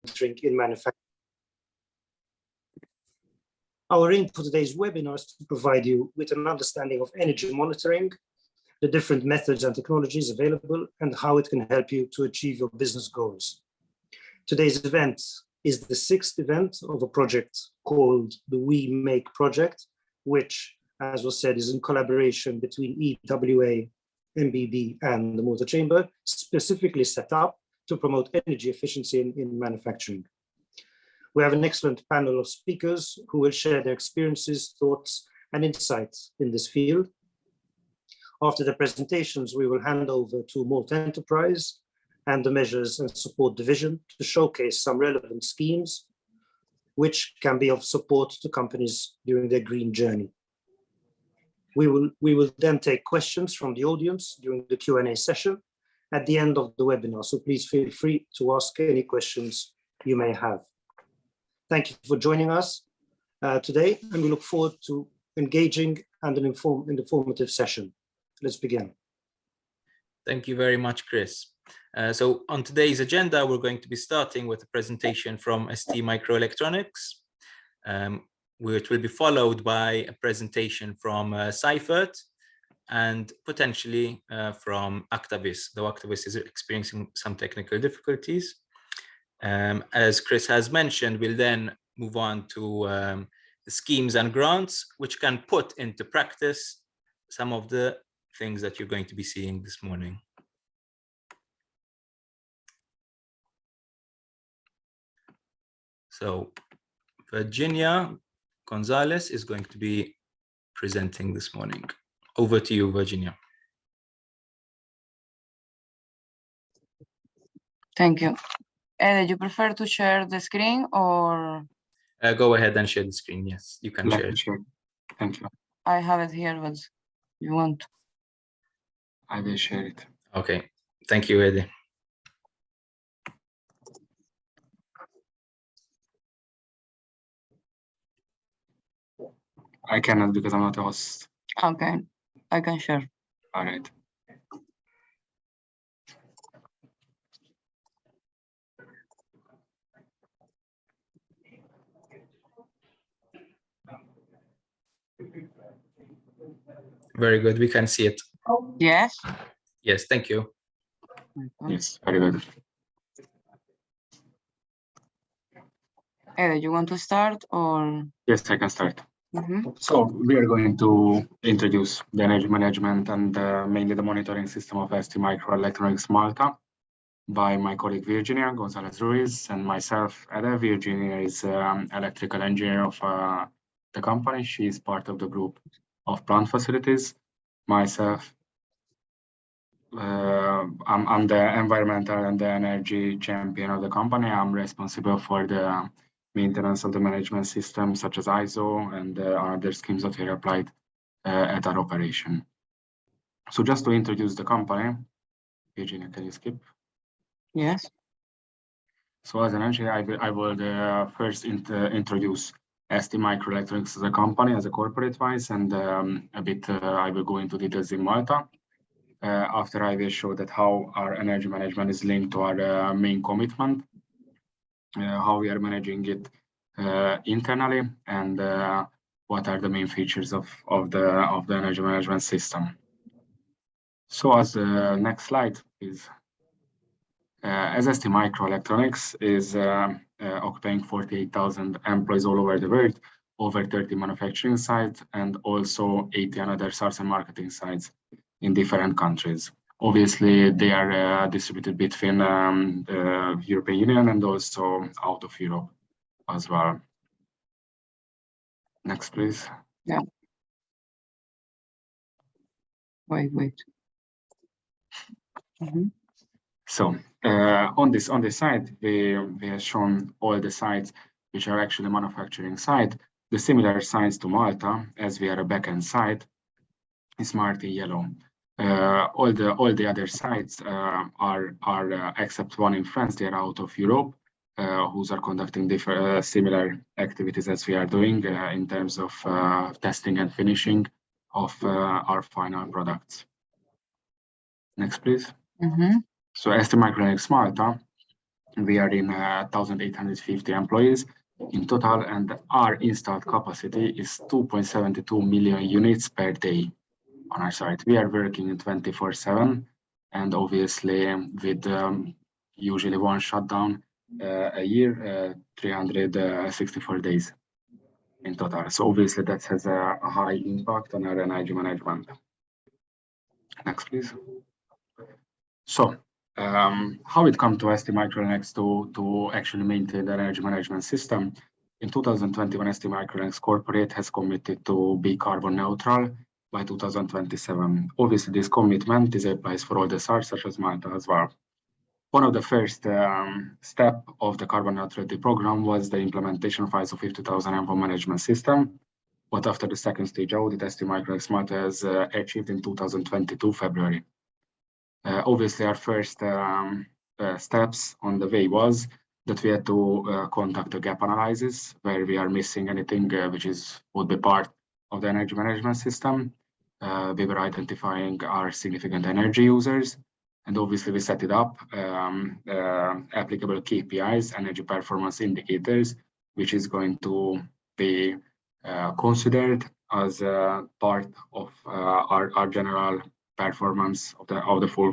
monitoring in manufacturing. Our aim for today's webinar is to provide you with an understanding of energy monitoring, the different methods and technologies available, and how it can help you to achieve your business goals. Today's event is the 6th event of a project called the We Make project, which, as was said, is in collaboration between EWA, MBB, and the Motor Chamber, specifically set up to promote energy efficiency in manufacturing. We have an excellent panel of speakers who will share their experiences, thoughts, and insights in this field. After the presentations, we will hand over to Malta Enterprise and the Measures and Support Division to showcase some relevant schemes which can be of support to companies during their green journey. We will then take questions from the audience during the Q&A session at the end of the webinar, so please feel free to ask any questions you may have. Thank you for joining us today, and we look forward to engaging and an informative session. Let's begin. Thank you very much, Chris. So on today's agenda, we're going to be starting with a presentation from ST Microelectronics, which will be followed by a presentation from Seifert and potentially from Actavis, though Actavis is experiencing some technical difficulties. As Chris has mentioned, we'll then move on to the schemes and grants, which can put into practice some of the things that you're going to be seeing this morning. So Virginia Gonzalez is going to be presenting this morning. Over to you, Virginia. Thank you. Ed, you prefer to share the screen or? Go ahead and share the screen. Yes, you can share it. Sure. Thank you. I have it here, but you want? I will share it. Okay. Thank you, Eddie. I cannot because I'm not a host. Okay, I can share. All right. Very good. We can see it. Yes? Yes, thank you. Yes, very good. Ed, you want to start or? Yes, I can start. Mm-hmm. So we are going to introduce the energy management and mainly the monitoring system of ST Microelectronics Malta by my colleague Virginia Gonzalez Ruiz and myself. Virginia is electrical engineer of the company. She is part of the group of plant facilities. Myself, I'm the environmental and the energy champion of the company. I'm responsible for the maintenance of the management system, such as ISO and other schemes that are applied at our operation. So just to introduce the company, Virginia, can you skip? Yes. So as an engineer, I will first introduce ST Microelectronics as a company, as a corporate-wise, and a bit I will go into details in Malta. After I will show that how our energy management is linked to our main commitment, how we are managing it internally, and what are the main features of the energy management system. So as the next slide is, as ST Microelectronics is occupying 48,000 employees all over the world, over 30 manufacturing sites, and also 80 another sales and marketing sites in different countries. Obviously, they are distributed between the European Union and also out of Europe as well. Next, please. Yeah. Wait. Mm-hmm. So on this side, we have shown all the sites which are actually manufacturing site. The similar sites to Malta, as we are a backend site, is marked in yellow. All the other sites are except one in France. They are out of Europe, who's are conducting different similar activities as we are doing in terms of testing and finishing of our final products. Next, please. Mm-hmm. So ST Microelectronics Malta We are in 1,850 employees in total, and our installed capacity is 2.72 million units per day on our site. We are working 24/7, and obviously with usually one shutdown a year, 364 days in total. So obviously that has a high impact on our energy management. Next, please. So how it come to STMicroelectronics to actually maintain the energy management system? In 2021, STMicroelectronics Corporate has committed to be carbon neutral by 2027. Obviously, this commitment is applies for all the sites such as Malta as well. One of the first step of the carbon neutrality program was the implementation of ISO 50000 envo management system. But after the second stage audit, STMicroelectronics Malta has achieved in 2022 February. Obviously, our first steps on the way was that we had to conduct a gap analysis where we are missing anything which would be part of the energy management system. We were identifying our significant energy users, and obviously we set it up applicable KPIs, energy performance indicators, which is going to be considered as part of our general performance of the full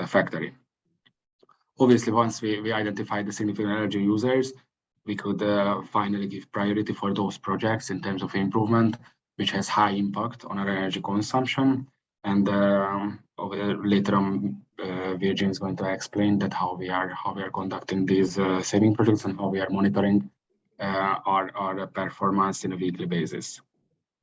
factory. Obviously, once we identified the significant energy users, we could finally give priority for those projects in terms of improvement, which has high impact on our energy consumption. And later on, Virgin is going to explain that how we are conducting these saving projects and how we are monitoring our performance on a weekly basis.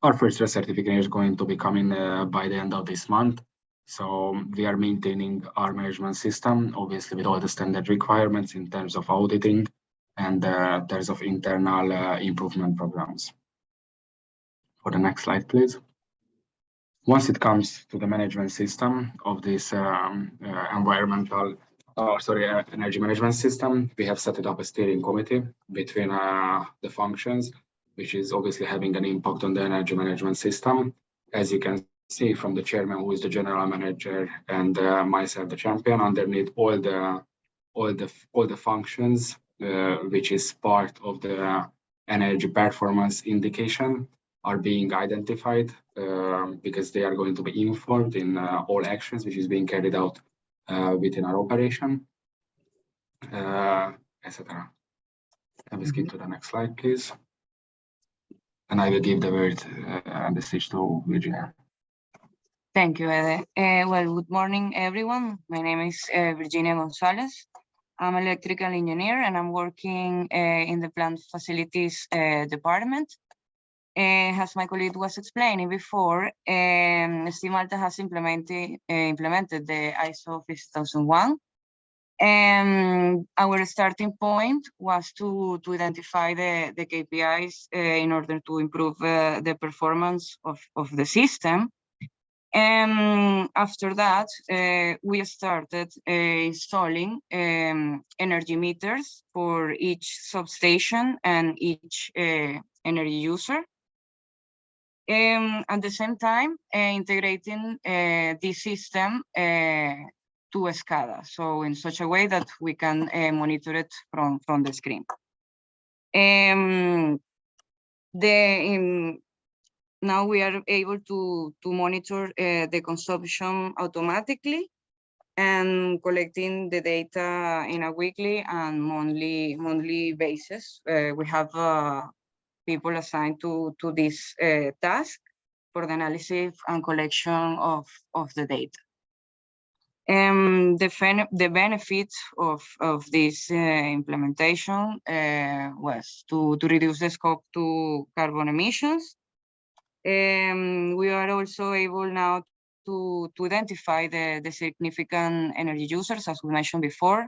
Our first certificate is going to be coming by the end of this month. So we are maintaining our management system, obviously with all the standard requirements in terms of auditing and in terms of internal improvement programs. For the next slide, please. Once it comes to the management system of this energy management system, we have set it up a steering committee between the functions, which is obviously having an impact on the energy management system. As you can see from the chairman, who is the general manager, and myself, the champion, underneath all the functions, which is part of the energy performance indication, are being identified because they are going to be informed in all actions which is being carried out within our operation, etc. Let me skip to the next slide, please. And I will give the word and the stage to Virginia. Thank you, Ede. Well, good morning, everyone. My name is Virginia Gonzalez. I'm an electrical engineer, and I'm working in the plant facilities department. As my colleague was explaining before, ST Malta has implemented the ISO 50001. Our starting point was to identify the KPIs in order to improve the performance of the system. And after that, we started installing energy meters for each substation and each energy user. At the same time, integrating this system to SCADA, so in such a way that we can monitor it from the screen. Now we are able to monitor the consumption automatically and collecting the data in a weekly and monthly basis. We have people assigned to this task for the analysis and collection of the data. The benefit of this implementation was to reduce the scope to carbon emissions. We are also able now to identify the significant energy users, as we mentioned before.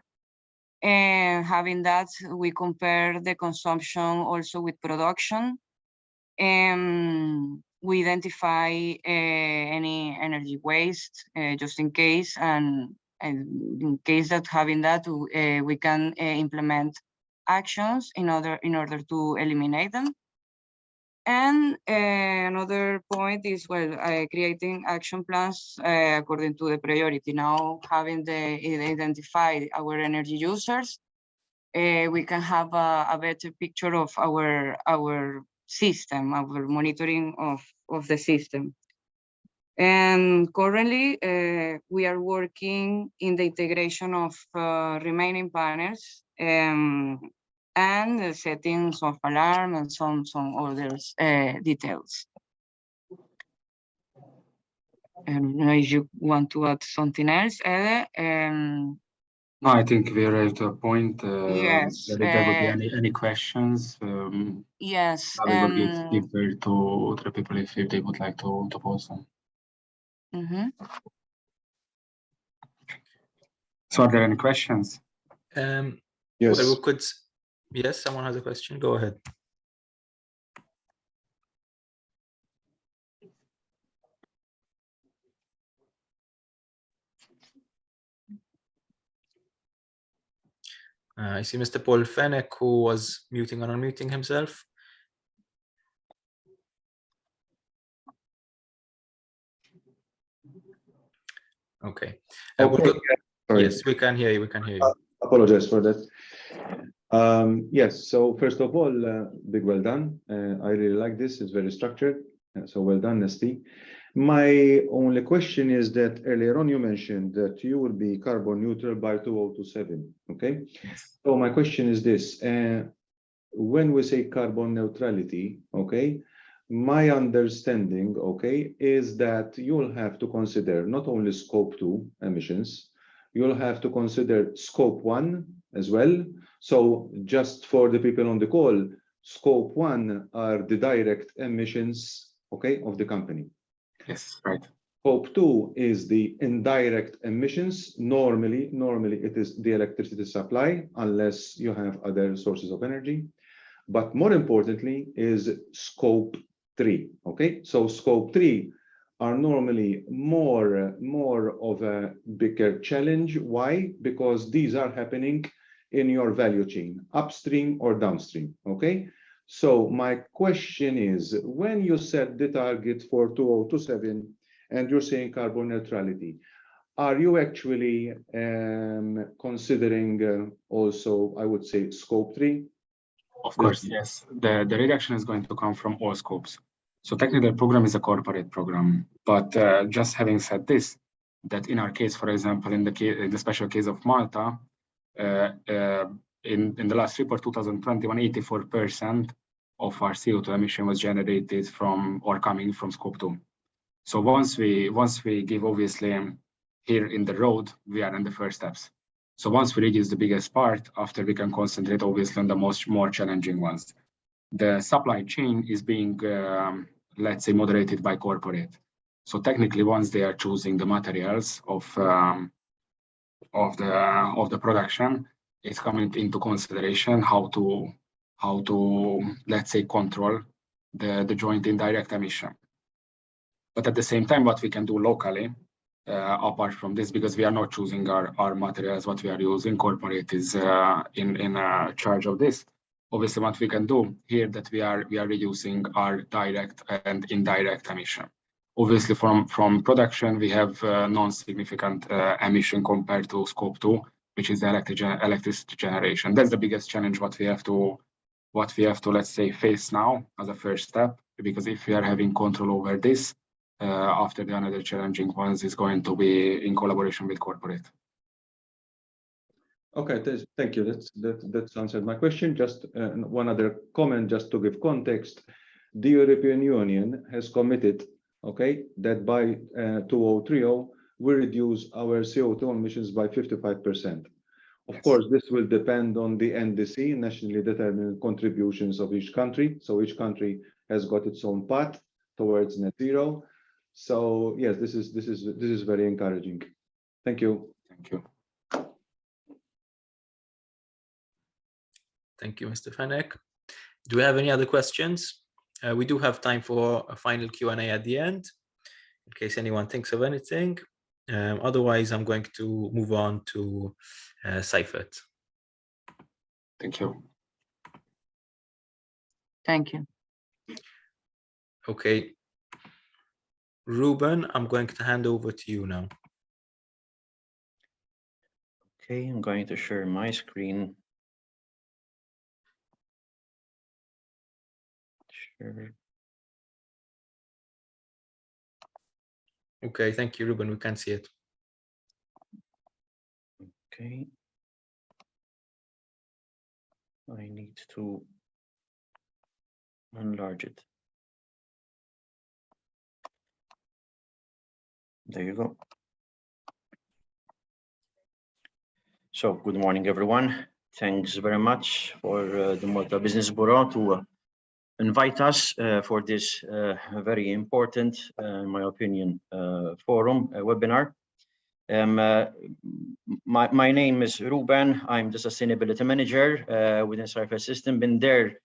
And having that, we compare the consumption also with production. We identify any energy waste just in case, and in case that having that, we can implement actions in order to eliminate them. And another point is, well, creating action plans according to the priority. Now, having identified our energy users, we can have a better picture of our system, our monitoring of the system. And currently, we are working in the integration of remaining panels and the settings of alarm and some other details. And if you want to add something else, Ede, No, I think we are at a point. Yes, If there would be any questions, yes. I will give way to the people if they would like to pose them. So, are there any questions? Yes. Well, we could. Yes, someone has a question. Go ahead. I see Mr. Paul Fenech, who was muting and unmuting himself. Okay. Okay. Yes, we can hear you. We can hear you. Apologize for that. Yes. So first of all, big well done. I really like this. It's very structured. So well done, Nesty. My only question is that earlier on you mentioned that you will be carbon neutral by 2027. Okay. Yes. So my question is this: when we say carbon neutrality, okay, my understanding, okay, is that you'll have to consider not only scope 2 emissions, you'll have to consider scope 1 as well. So just for the people on the call, scope 1 are the direct emissions, okay, of the company. Yes, right. Scope 2 is the indirect emissions. Normally it is the electricity supply, unless you have other sources of energy. But more importantly is scope 3, okay? So scope 3 are normally more of a bigger challenge. Why? Because these are happening in your value chain, upstream or downstream, okay? So my question is, when you set the target for 2027 and you're saying carbon neutrality, are you actually considering also, I would say, scope 3? Of course, yes. The reduction is going to come from all scopes. So technically, the program is a corporate program. But just having said this, that in our case, for example, in the special case of Malta, in the last report, 2021, 84% of our CO2 emission was generated from or coming from scope 2. So once we give, obviously, here in the road, we are in the first steps. So once we reduce the biggest part, after we can concentrate obviously on the more challenging ones. The supply chain is being, let's say, moderated by corporate. So technically, once they are choosing the materials of the production, it's coming into consideration how to let's say control the joint indirect emission. But at the same time, what we can do locally, apart from this, because we are not choosing our materials, what we are using, corporate is in charge of this. Obviously, what we can do here that we are reducing our direct and indirect emission. Obviously, from production, we have non-significant emission compared to scope 2, which is the electricity generation. That's the biggest challenge what we have to let's say face now as a first step, because if we are having control over this, after the another challenging ones is going to be in collaboration with corporate. Okay, thank you. That's answered my question. Just one other comment, just to give context. The European Union has committed, okay, that by 2030 we reduce our CO2 emissions by 55%. Of course, this will depend on the NDC, nationally determined contributions of each country. So each country has got its own path towards net zero. So yes, this is very encouraging. Thank you. Thank you. Thank you, Mr. Fenech. Do we have any other questions? We do have time for a final Q&A at the end, in case anyone thinks of anything. Otherwise, I'm going to move on to Seifert. Thank you. Thank you. Okay. Ruben, I'm going to hand over to you now. Okay, I'm going to share my screen. Share. Okay, thank you, Ruben. We can see it. Okay. I need to enlarge it. There you go. So good morning, everyone. Thanks very much for the Malta Business Bureau to invite us for this very important, in my opinion, forum webinar. My name is Ruben. I'm the Sustainability Manager within Cypher System. Been there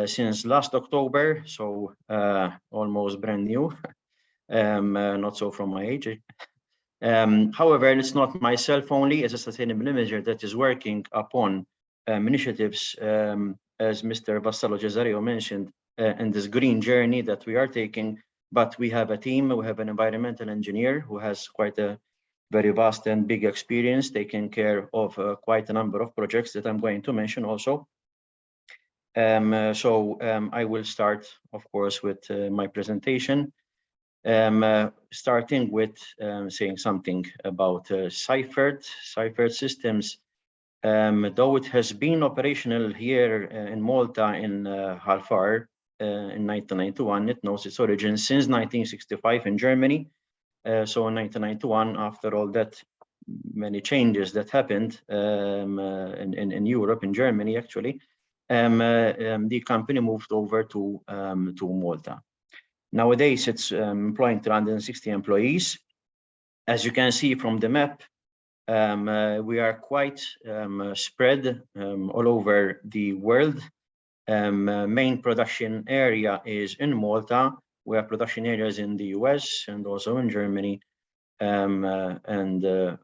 since last October, so almost brand new. Not so from my age. However, it's not myself only as a sustainability manager that is working upon initiatives, as Mr. Vassallo Cesario mentioned, in this green journey that we are taking, but we have a team, we have an environmental engineer who has quite a very vast and big experience taking care of quite a number of projects that I'm going to mention also. I will start, of course, with my presentation. Starting with saying something about Cypher Systems. Though it has been operational here in Malta in Halfar in 1991, it knows its origins since 1965 in Germany. So in 1991, after all that many changes that happened in Europe, in Germany actually, the company moved over to Malta. Nowadays, it's employing 360 employees. As you can see from the map, we are quite spread all over the world. Main production area is in Malta. We have production areas in the US and also in Germany. The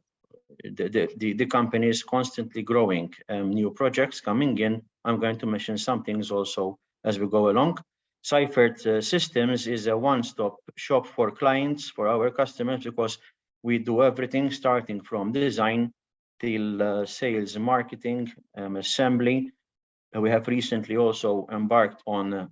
company is constantly growing. New projects coming in. I'm going to mention some things also as we go along. Cypher Systems is a one-stop shop for clients, for our customers, because we do everything starting from design till sales, marketing, assembly. We have recently also embarked on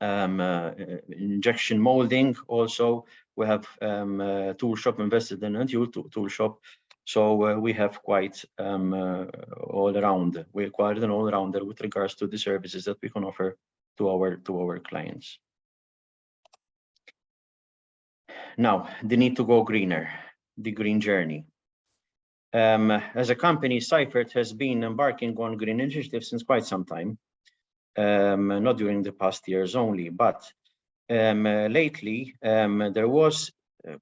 injection molding. Also, we have a tool shop, invested in a new tool shop. So we have quite all around. We acquired an all-rounder with regards to the services that we can offer to our clients. Now, the need to go greener, the green journey. As a company, Cypher has been embarking on green initiatives since quite some time, not during the past years only, but lately there was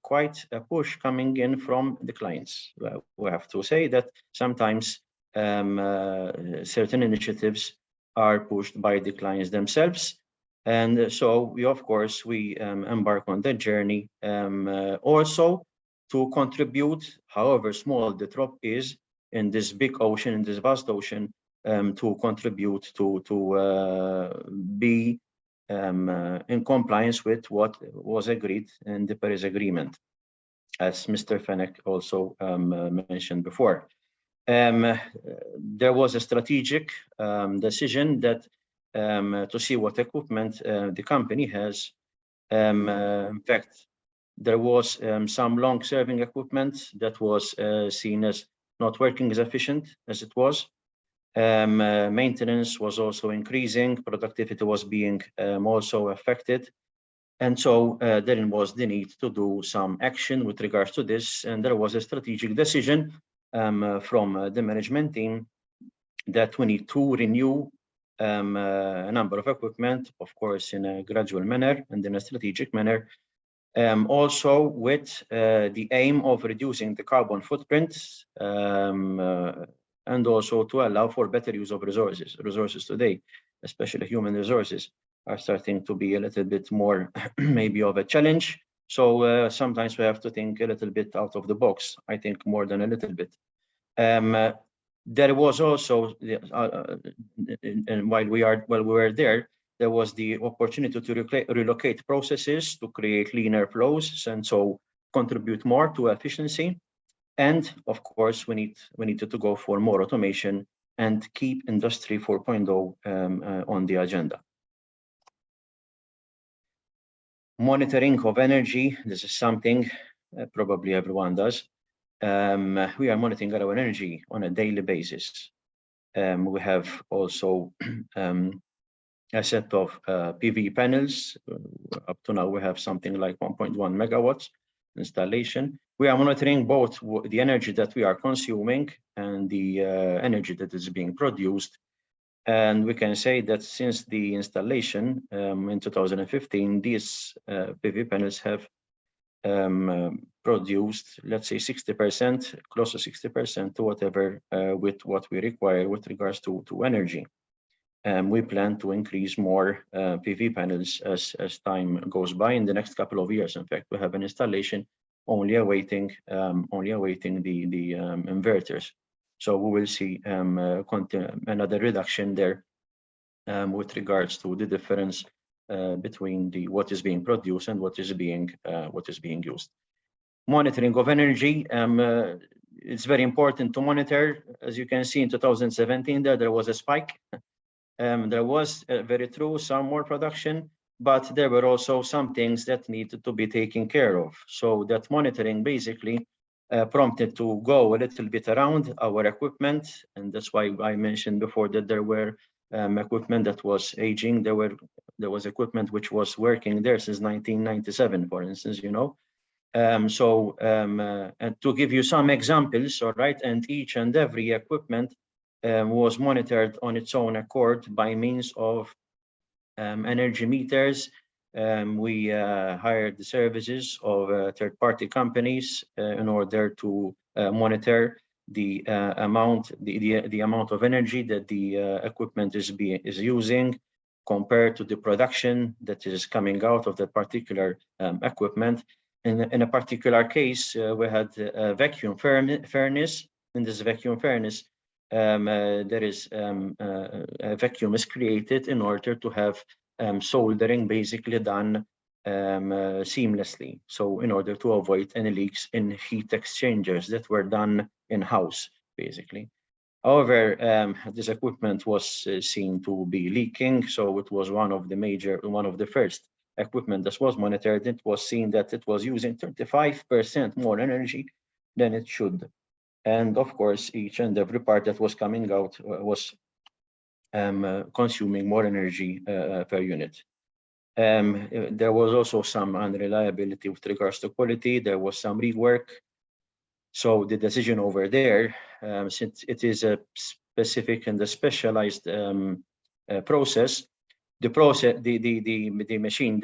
quite a push coming in from the clients. We have to say that sometimes certain initiatives are pushed by the clients themselves. And so we, of course, embark on that journey also to contribute, however small the drop is in this big ocean, in this vast ocean, to contribute to be in compliance with what was agreed in the Paris Agreement, as Mr. Fenech also mentioned before. There was a strategic decision that to see what equipment the company has. In fact, there was some long-serving equipment that was seen as not working as efficient as it was. Maintenance was also increasing, productivity was being also affected. And so there was the need to do some action with regards to this. And there was a strategic decision from the management team that we need to renew a number of equipment, of course, in a gradual manner and in a strategic manner. Also with the aim of reducing the carbon footprint and also to allow for better use of resources. Resources today, especially human resources, are starting to be a little bit more maybe of a challenge. So sometimes we have to think a little bit out of the box, I think more than a little bit. There was also, and while we were there, there was the opportunity to relocate processes to create leaner flows and so contribute more to efficiency. And of course, we needed to go for more automation and keep Industry 4.0 on the agenda. Monitoring of energy, this is something probably everyone does. We are monitoring our energy on a daily basis. We have also a set of PV panels. Up to now, we have something like 1.1 megawatts installation. We are monitoring both the energy that we are consuming and the energy that is being produced. And we can say that since the installation in 2015, these PV panels have produced, let's say 60%, close to 60% to whatever with what we require with regards to energy. We plan to increase more PV panels as time goes by in the next couple of years. In fact, we have an installation only awaiting the inverters. So we will see another reduction there with regards to the difference between what is being produced and what is being used. Monitoring of energy, it's very important to monitor. As you can see in 2017, there was a spike. There was very true some more production, but there were also some things that needed to be taken care of. So that monitoring basically prompted to go a little bit around our equipment, and that's why I mentioned before that there were equipment that was aging. There was equipment which was working there since 1997, for instance, you know. And to give you some examples, all right, and each and every equipment was monitored on its own accord by means of energy meters. We hired the services of third-party companies in order to monitor the amount of energy that the equipment is using compared to the production that is coming out of that particular equipment. In a particular case, we had a vacuum furnace. In this vacuum furnace, there is a vacuum is created in order to have soldering basically done seamlessly. So in order to avoid any leaks in heat exchangers that were done in-house, basically. However, this equipment was seen to be leaking, so it was one of the first equipment that was monitored. It was seen that it was using 35% more energy than it should. And of course, each and every part that was coming out was consuming more energy per unit. There was also some unreliability with regards to quality. There was some rework. So the decision over there, since it is a specific and a specialized process, the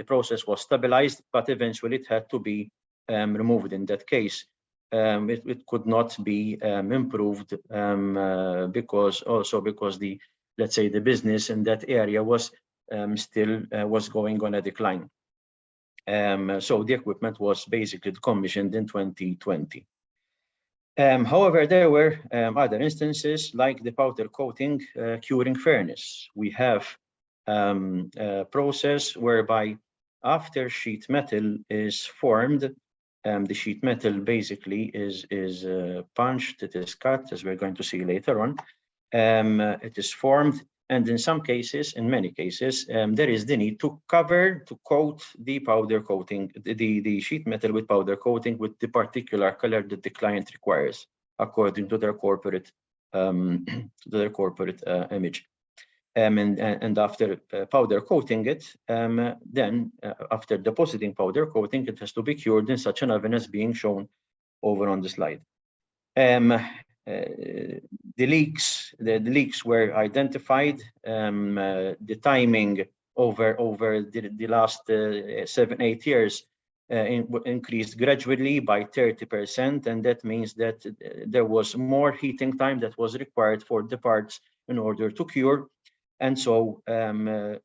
process was stabilized, but eventually it had to be removed. In that case, it could not be improved because the, let's say, the business in that area was still was going on a decline. So the equipment was basically commissioned in 2020. However, there were other instances like the powder coating curing furnace. We have a process whereby after sheet metal is formed, the sheet metal basically is punched, it is cut, as we're going to see later on. It is formed, and in some cases, in many cases, there is the need to coat the powder coating, the sheet metal with powder coating with the particular color that the client requires, according to their corporate image. And after powder coating it, then after depositing powder coating, it has to be cured in such an oven as being shown over on the slide. The leaks were identified. The timing over the last 7-8 years increased gradually by 30%, and that means that there was more heating time that was required for the parts in order to cure, and so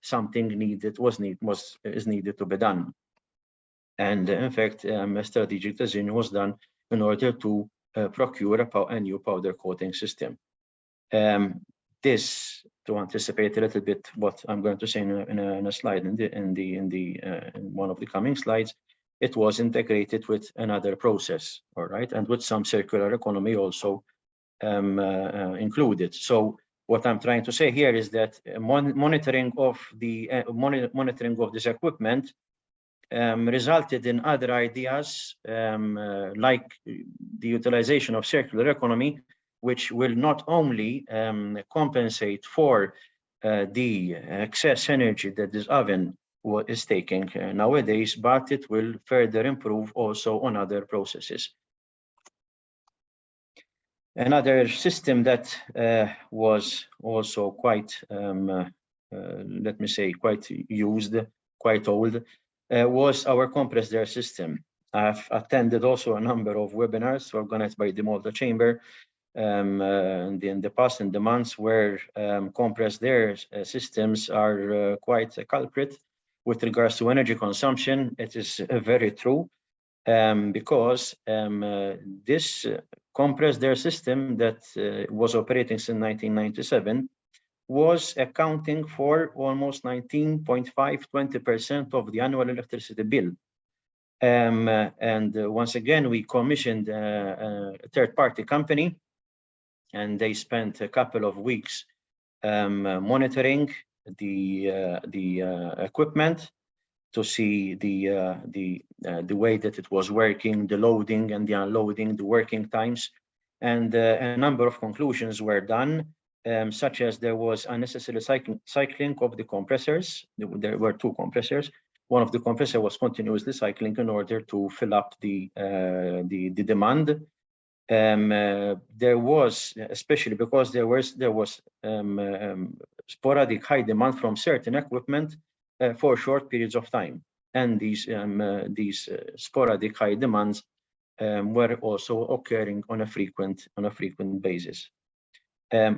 something is needed to be done. And in fact, a strategic decision was done in order to procure a new powder coating system. This to anticipate a little bit what I'm going to say in a slide in one of the coming slides, it was integrated with another process, all right, and with some circular economy also included. So what I'm trying to say here is that monitoring of this equipment resulted in other ideas like the utilization of circular economy, which will not only compensate for the excess energy that this oven is taking nowadays, but it will further improve also on other processes. Another system that was also quite, let me say, quite used, quite old, was our compressed air system. I've attended also a number of webinars organized by the Malta Chamber in the past, in the months, where compressed air systems are quite a culprit with regards to energy consumption. It is very true, because this compressed air system that was operating since 1997 was accounting for almost 19.5–20% of the annual electricity bill. And once again, we commissioned a third-party company, and they spent a couple of weeks monitoring the equipment to see the way that it was working, the loading and the unloading, the working times, and a number of conclusions were done, such as there was unnecessary cycling of the compressors. There were two compressors. One of the compressors was continuously cycling in order to fill up the demand. There was, especially because there was sporadic high demand from certain equipment for short periods of time, and these sporadic high demands were also occurring on a frequent basis.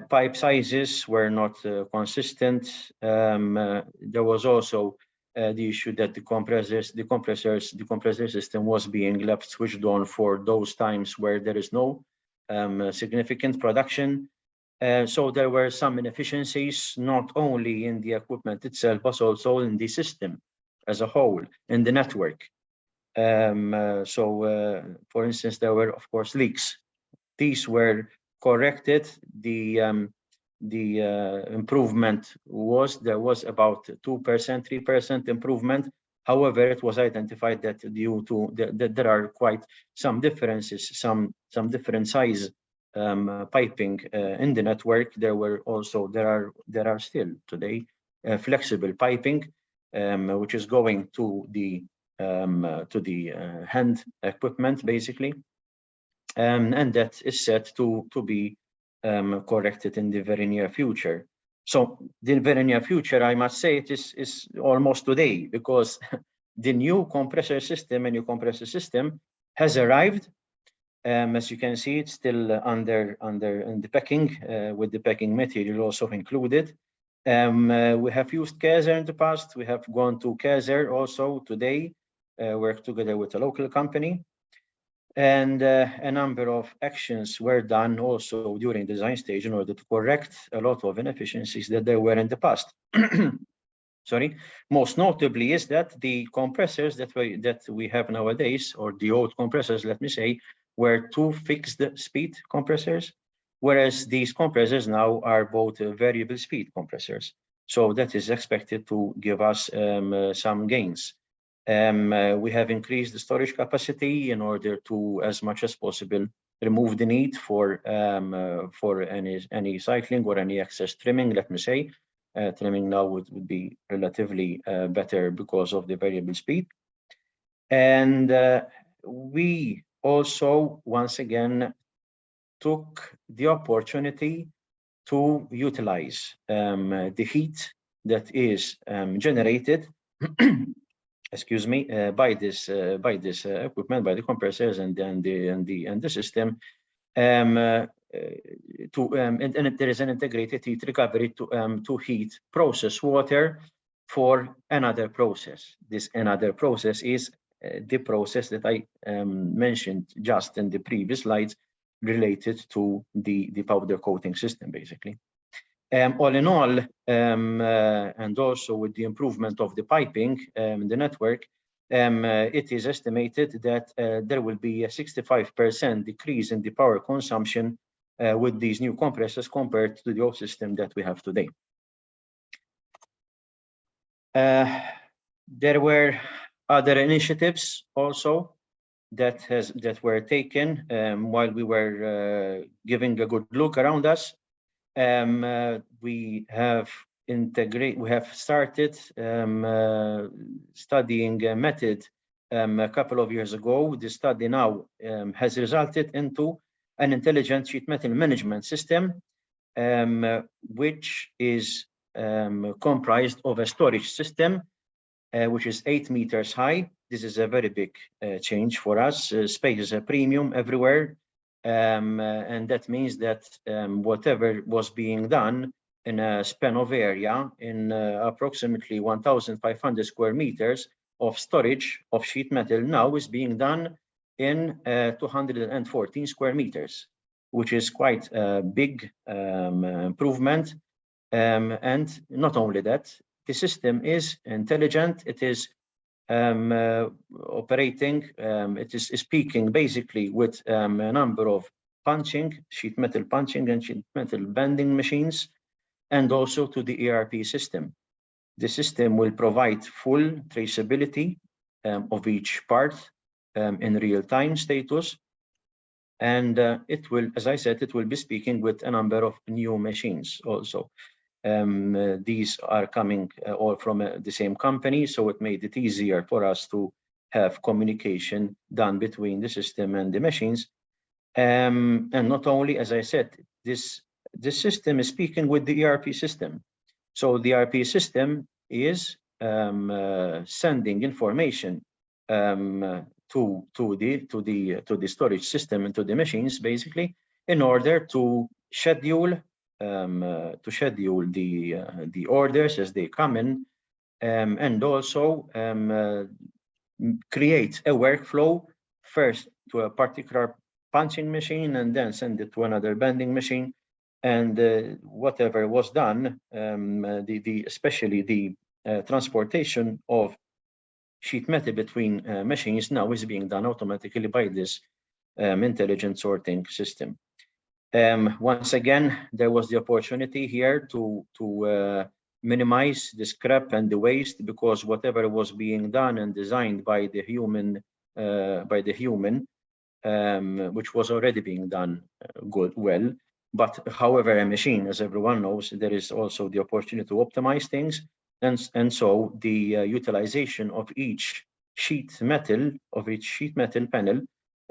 Pipe sizes were not consistent. There was also the issue that the compressor system was being left switched on for those times where there is no significant production. So there were some inefficiencies, not only in the equipment itself, but also in the system as a whole, in the network. For instance, there were, of course, leaks. These were corrected. The improvement there was about 2–3% improvement. However, it was identified that due to there are quite some differences, some different size piping in the network. There are still today flexible piping, which is going to the hand equipment basically, and that is set to be corrected in the very near future. So the very near future, I must say, it is almost today, because the new compressor system has arrived. As you can see, it's still under in the packing, with the packing material also included. We have used Kaeser in the past. We have gone to Kaeser also today, work together with a local company. And a number of actions were done also during the design stage in order to correct a lot of inefficiencies that there were in the past. Sorry. Most notably is that the compressors that we have nowadays, or the old compressors, let me say, were two fixed speed compressors, whereas these compressors now are both variable speed compressors. So that is expected to give us some gains. We have increased the storage capacity in order to, as much as possible, remove the need for any cycling or any excess trimming, let me say. Trimming now would be relatively better because of the variable speed. And we also, once again, took the opportunity to utilize the heat that is generated excuse me, by this equipment, by the compressors and the system, and there is an integrated heat recovery to heat process water for another process. This another process is the process that I mentioned just in the previous slides, related to the powder coating system, basically. All in all, and also with the improvement of the piping in the network, it is estimated that there will be a 65% decrease in the power consumption with these new compressors compared to the old system that we have today. There were other initiatives also that were taken while we were giving a good look around us. We have started studying a method a couple of years ago. The study now has resulted into an intelligent sheet metal management system, which is comprised of a storage system, which is 8 meters high. This is a very big change for us. Space is a premium everywhere. And that means that whatever was being done in a span of area in approximately 1,500 square meters of storage of sheet metal now is being done in 214 square meters, which is quite a big improvement. And not only that, the system is intelligent. It is operating, it is speaking basically with a number of sheet metal punching and sheet metal bending machines, and also to the ERP system. The system will provide full traceability of each part in real-time status. And it will, as I said, it will be speaking with a number of new machines also. These are coming all from the same company, so it made it easier for us to have communication done between the system and the machines. And not only, as I said, this system is speaking with the ERP system. So the ERP system is sending information to the storage system and to the machines, basically, in order to schedule the orders as they come in, and also create a workflow first to a particular punching machine and then send it to another bending machine. And whatever was done, especially the transportation of sheet metal between machines now is being done automatically by this intelligent sorting system. Once again, there was the opportunity here to minimize the scrap and the waste, because whatever was being done and designed by the human, which was already being done well. But however, a machine, as everyone knows, there is also the opportunity to optimize things. And so the utilization of each sheet metal panel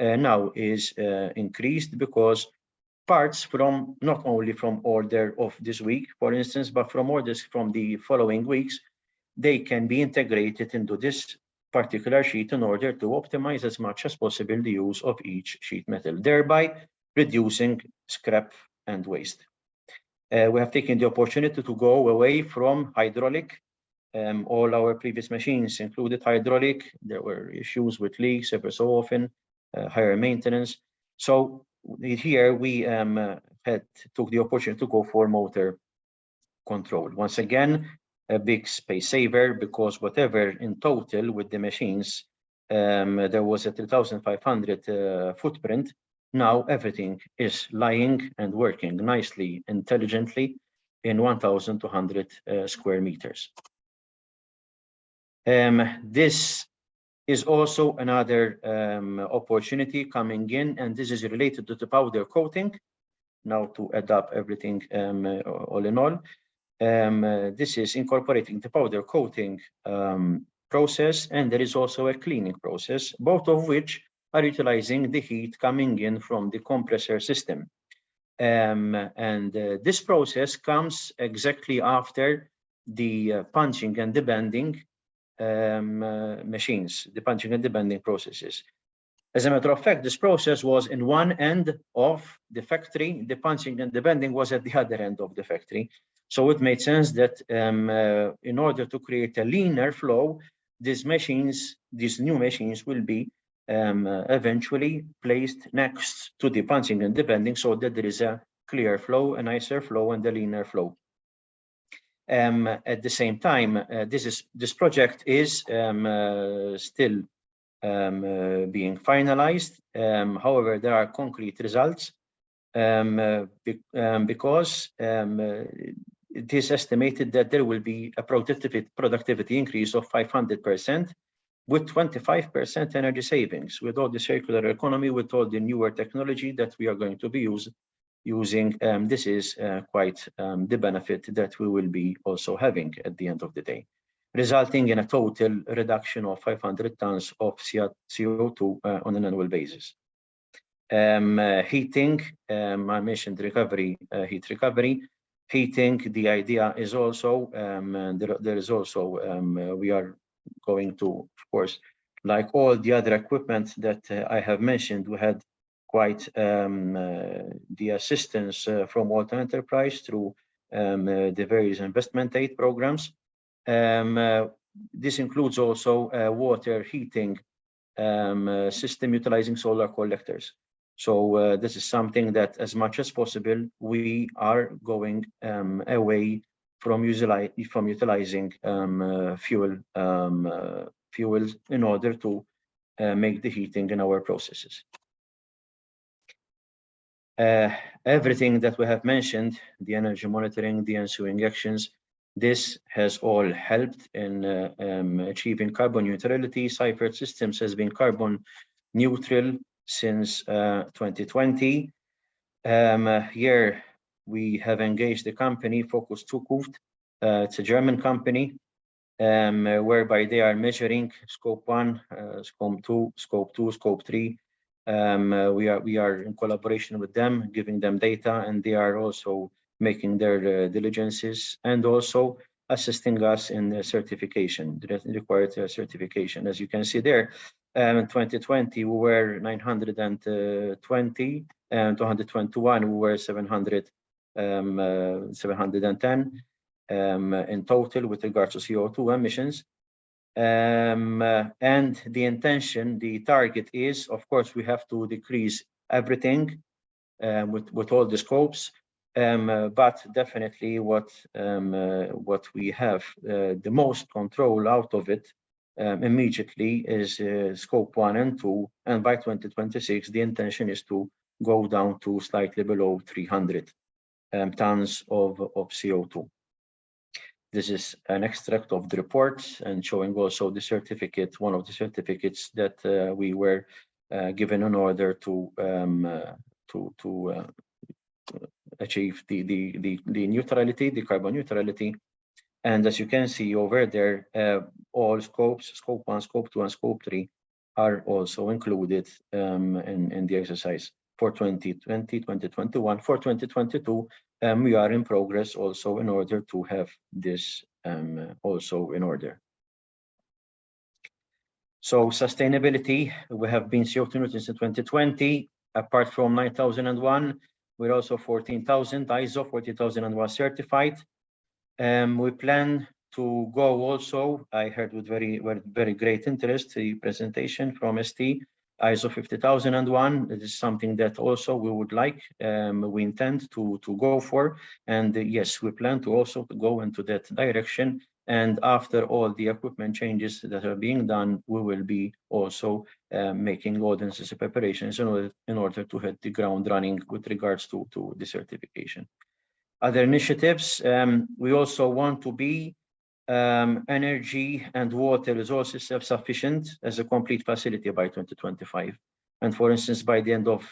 now is increased, because parts from not only from order of this week, for instance, but from orders from the following weeks, they can be integrated into this particular sheet in order to optimize as much as possible the use of each sheet metal, thereby reducing scrap and waste. We have taken the opportunity to go away from hydraulic. All our previous machines included hydraulic. There were issues with leaks every so often, higher maintenance. So here we took the opportunity to go for motor control. Once again, a big space saver, because whatever in total with the machines, there was a 3,500 footprint. Now everything is lying and working nicely, intelligently in 1,200 square meters. This is also another opportunity coming in, and this is related to the powder coating. Now, to add up everything all in all, this is incorporating the powder coating process, and there is also a cleaning process, both of which are utilizing the heat coming in from the compressor system. And this process comes exactly after the punching and the bending machines, the punching and the bending processes. As a matter of fact, this process was in one end of the factory. The punching and the bending was at the other end of the factory. So it made sense that in order to create a leaner flow, these new machines will be eventually placed next to the punching and the bending, so that there is a clear flow, a nicer flow, and a leaner flow. At the same time, this project is still being finalized. However, there are concrete results because it is estimated that there will be a productivity increase of 500% with 25% energy savings, with all the circular economy, with all the newer technology that we are going to be using. This is quite the benefit that we will be also having at the end of the day, resulting in a total reduction of 500 tons of CO2 on an annual basis. Heating, I mentioned recovery, heat recovery. Heating, the idea is also, there is also, we are going to, of course, like all the other equipment that I have mentioned, we had quite the assistance from Walton Enterprise through the various investment aid programs. This includes also water heating system utilizing solar collectors. So this is something that, as much as possible, we are going away from utilizing fuels in order to make the heating in our processes. Everything that we have mentioned, the energy monitoring, the ensuing actions, this has all helped in achieving carbon neutrality. Seifert Systems has been carbon neutral since 2020. Here we have engaged the company Focus Zukunft. It's a German company, whereby they are measuring scope 1, scope 2, scope 3. We are in collaboration with them, giving them data, and they are also making their diligences and also assisting us in the certification, the required certification. As you can see there, in 2020 we were 920, and 2021 we were 710 in total with regards to CO2 emissions. And the intention, the target is, of course, we have to decrease everything with all the scopes, but definitely what we have the most control out of it immediately is scope 1 and 2, and by 2026 the intention is to go down to slightly below 300 tons of CO2. This is an extract of the report and showing also the certificate, one of the certificates that we were given in order to achieve the neutrality, the carbon neutrality. And as you can see over there, all scopes, scope 1, scope 2, and scope 3 are also included in the exercise for 2020, 2021. For 2022, we are in progress also in order to have this also in order. So sustainability, we have been CO2 neutral since 2020, apart from 9001, we're also 14,000 ISO 40001 certified. We plan to go also, I heard with very great interest, the presentation from ST, ISO 50001. This is something that also we would like, we intend to go for. And yes, we plan to also go into that direction. And after all the equipment changes that are being done, we will be also making all the necessary preparations in order to hit the ground running with regards to the certification. Other initiatives, we also want to be energy and water resources self-sufficient as a complete facility by 2025. And for instance, by the end of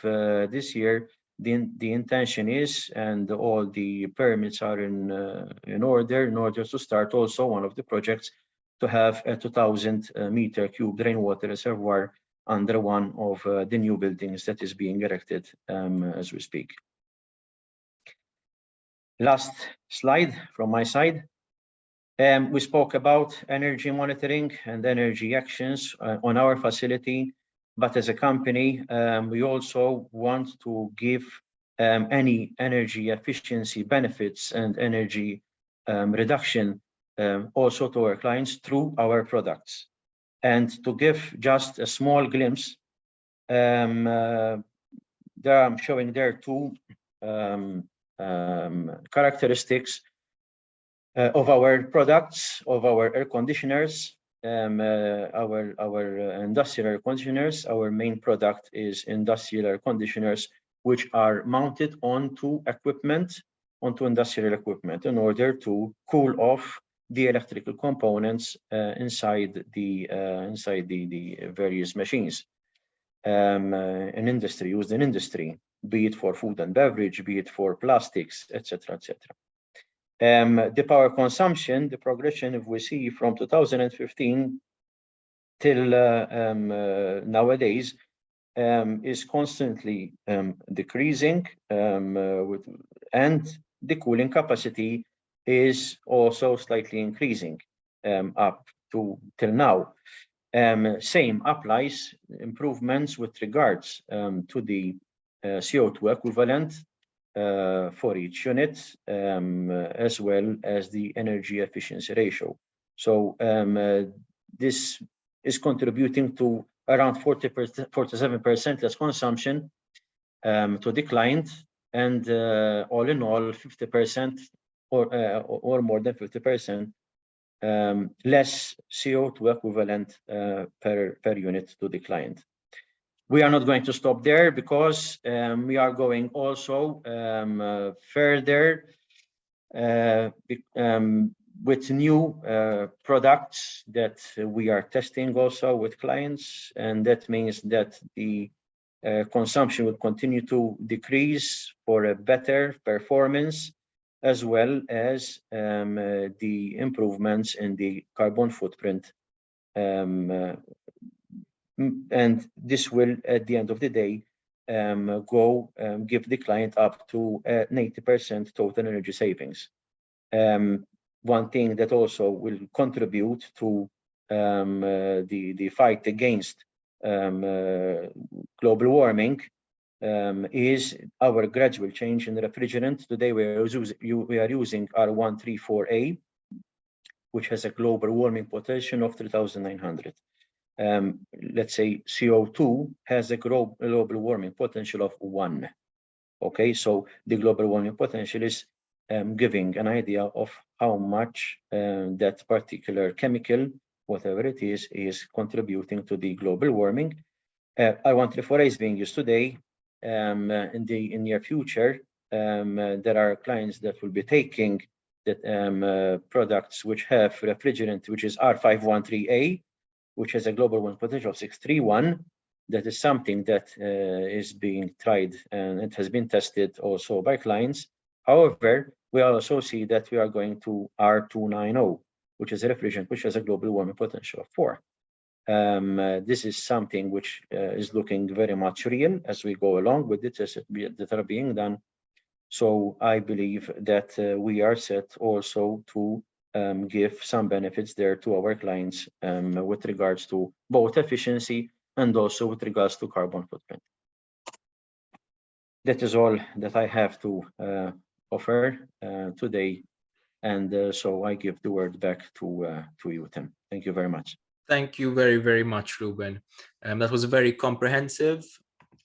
this year, the intention is, and all the permits are in order to start also one of the projects to have a 2,000 meter cube rainwater reservoir under one of the new buildings that is being erected as we speak. Last slide from my side. We spoke about energy monitoring and energy actions on our facility, but as a company, we also want to give any energy efficiency benefits and energy reduction also to our clients through our products. And to give just a small glimpse, there I'm showing there two characteristics of our products, of our air conditioners, our industrial air conditioners. Our main product is industrial air conditioners, which are mounted onto equipment, onto industrial equipment, in order to cool off the electrical components inside the various machines in industry, used in industry, be it for food and beverage, be it for plastics, etc., etc. The power consumption, the progression, if we see from 2015 till nowadays, is constantly decreasing, and the cooling capacity is also slightly increasing up to till now. Same applies, improvements with regards to the CO2 equivalent for each unit, as well as the energy efficiency ratio. So this is contributing to around 47% less consumption to the client, and all in all 50% or more than 50% less CO2 equivalent per unit to the client. We are not going to stop there, because we are going also further with new products that we are testing also with clients, and that means that the consumption will continue to decrease for a better performance, as well as the improvements in the carbon footprint. And this will, at the end of the day, give the client up to 80% total energy savings. One thing that also will contribute to the fight against global warming is our gradual change in the refrigerant. Today we are using R134A, which has a global warming potential of 3,900. Let's say CO2 has a global warming potential of 1. Okay, so the global warming potential is giving an idea of how much that particular chemical, whatever it is contributing to the global warming. R134A is being used today. In the near future, there are clients that will be taking that products which have refrigerant, which is R513A, which has a global warming potential of 631. That is something that is being tried, and it has been tested also by clients. However, we also see that we are going to R290, which is a refrigerant which has a global warming potential of 4. This is something which is looking very much real as we go along with the tests that are being done. So I believe that we are set also to give some benefits there to our clients with regards to both efficiency and also with regards to carbon footprint. That is all that I have to offer today, and so I give the word back to you, Tim. Thank you very much. Thank you very, very much, Ruben. That was very comprehensive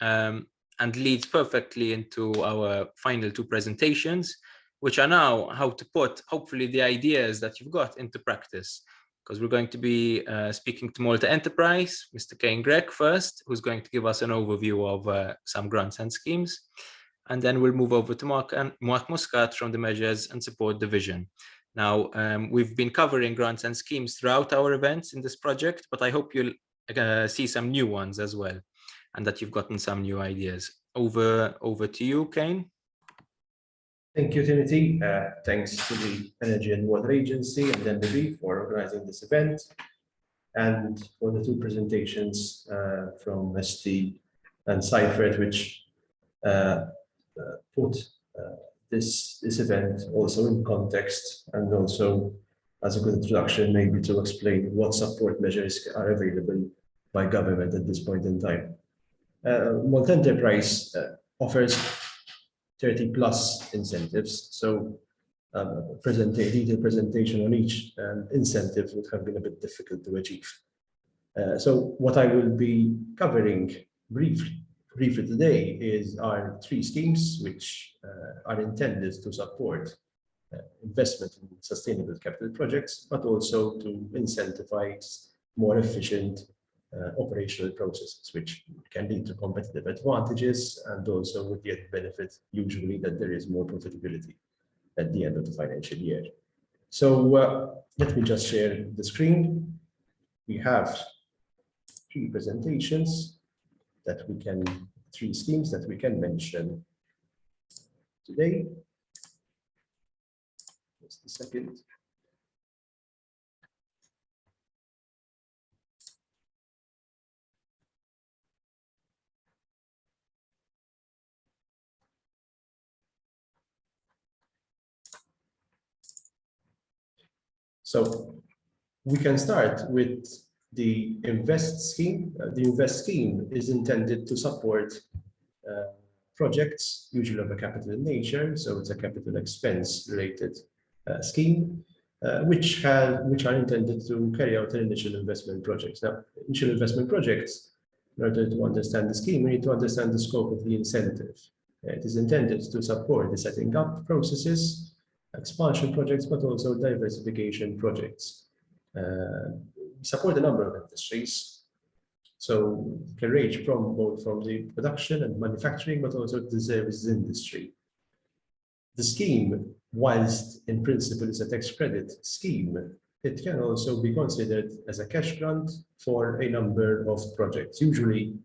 and leads perfectly into our final 2 presentations, which are now how to put, hopefully, the ideas that you've got into practice. Because we're going to be speaking to Malta Enterprise, Mr. Kane Grech first, who's going to give us an overview of some grants and schemes. And then we'll move over to Mark Muscat from the Measures and Support Division. Now, we've been covering grants and schemes throughout our events in this project, but I hope you'll see some new ones as well, and that you've gotten some new ideas. Over to you, Kane. Thank you, Timothy. Thanks to the Energy and Water Agency and NBB for organizing this event, and for the 2 presentations from ST and Seifert, which put this event also in context, and also as a good introduction, maybe to explain what support measures are available by government at this point in time. Malta Enterprise offers 30+ incentives, so detailed presentation on each incentive would have been a bit difficult to achieve. So what I will be covering briefly today is our 3 schemes which are intended to support investment in sustainable capital projects, but also to incentivize more efficient operational processes, which can lead to competitive advantages, and also with the added benefit usually that there is more profitability at the end of the financial year. So let me just share the screen. We have 3 presentations that we can, 3 schemes that we can mention today. Just a second. So we can start with the INVEST scheme. The INVEST scheme is intended to support projects, usually of a capital in nature. So it's a capital expense related scheme, which are intended to carry out an initial investment projects. Now, initial investment projects, in order to understand the scheme, we need to understand the scope of the incentive. It is intended to support the setting up processes, expansion projects, but also diversification projects. Support a number of industries. So can range from both from the production and manufacturing, but also the services industry. The scheme, whilst in principle is a tax credit scheme, it can also be considered as a cash grant for a number of projects. Usually,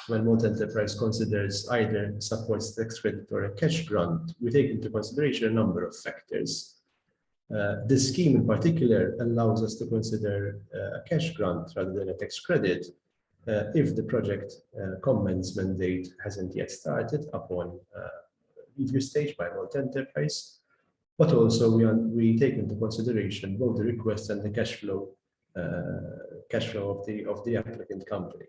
when Malt Enterprise considers either supports tax credit or a cash grant, we take into consideration a number of factors. This scheme in particular allows us to consider a cash grant rather than a tax credit if the project commencement date hasn't yet started upon review stage by Malt Enterprise, but also we take into consideration both the request and the cash flow of the applicant company.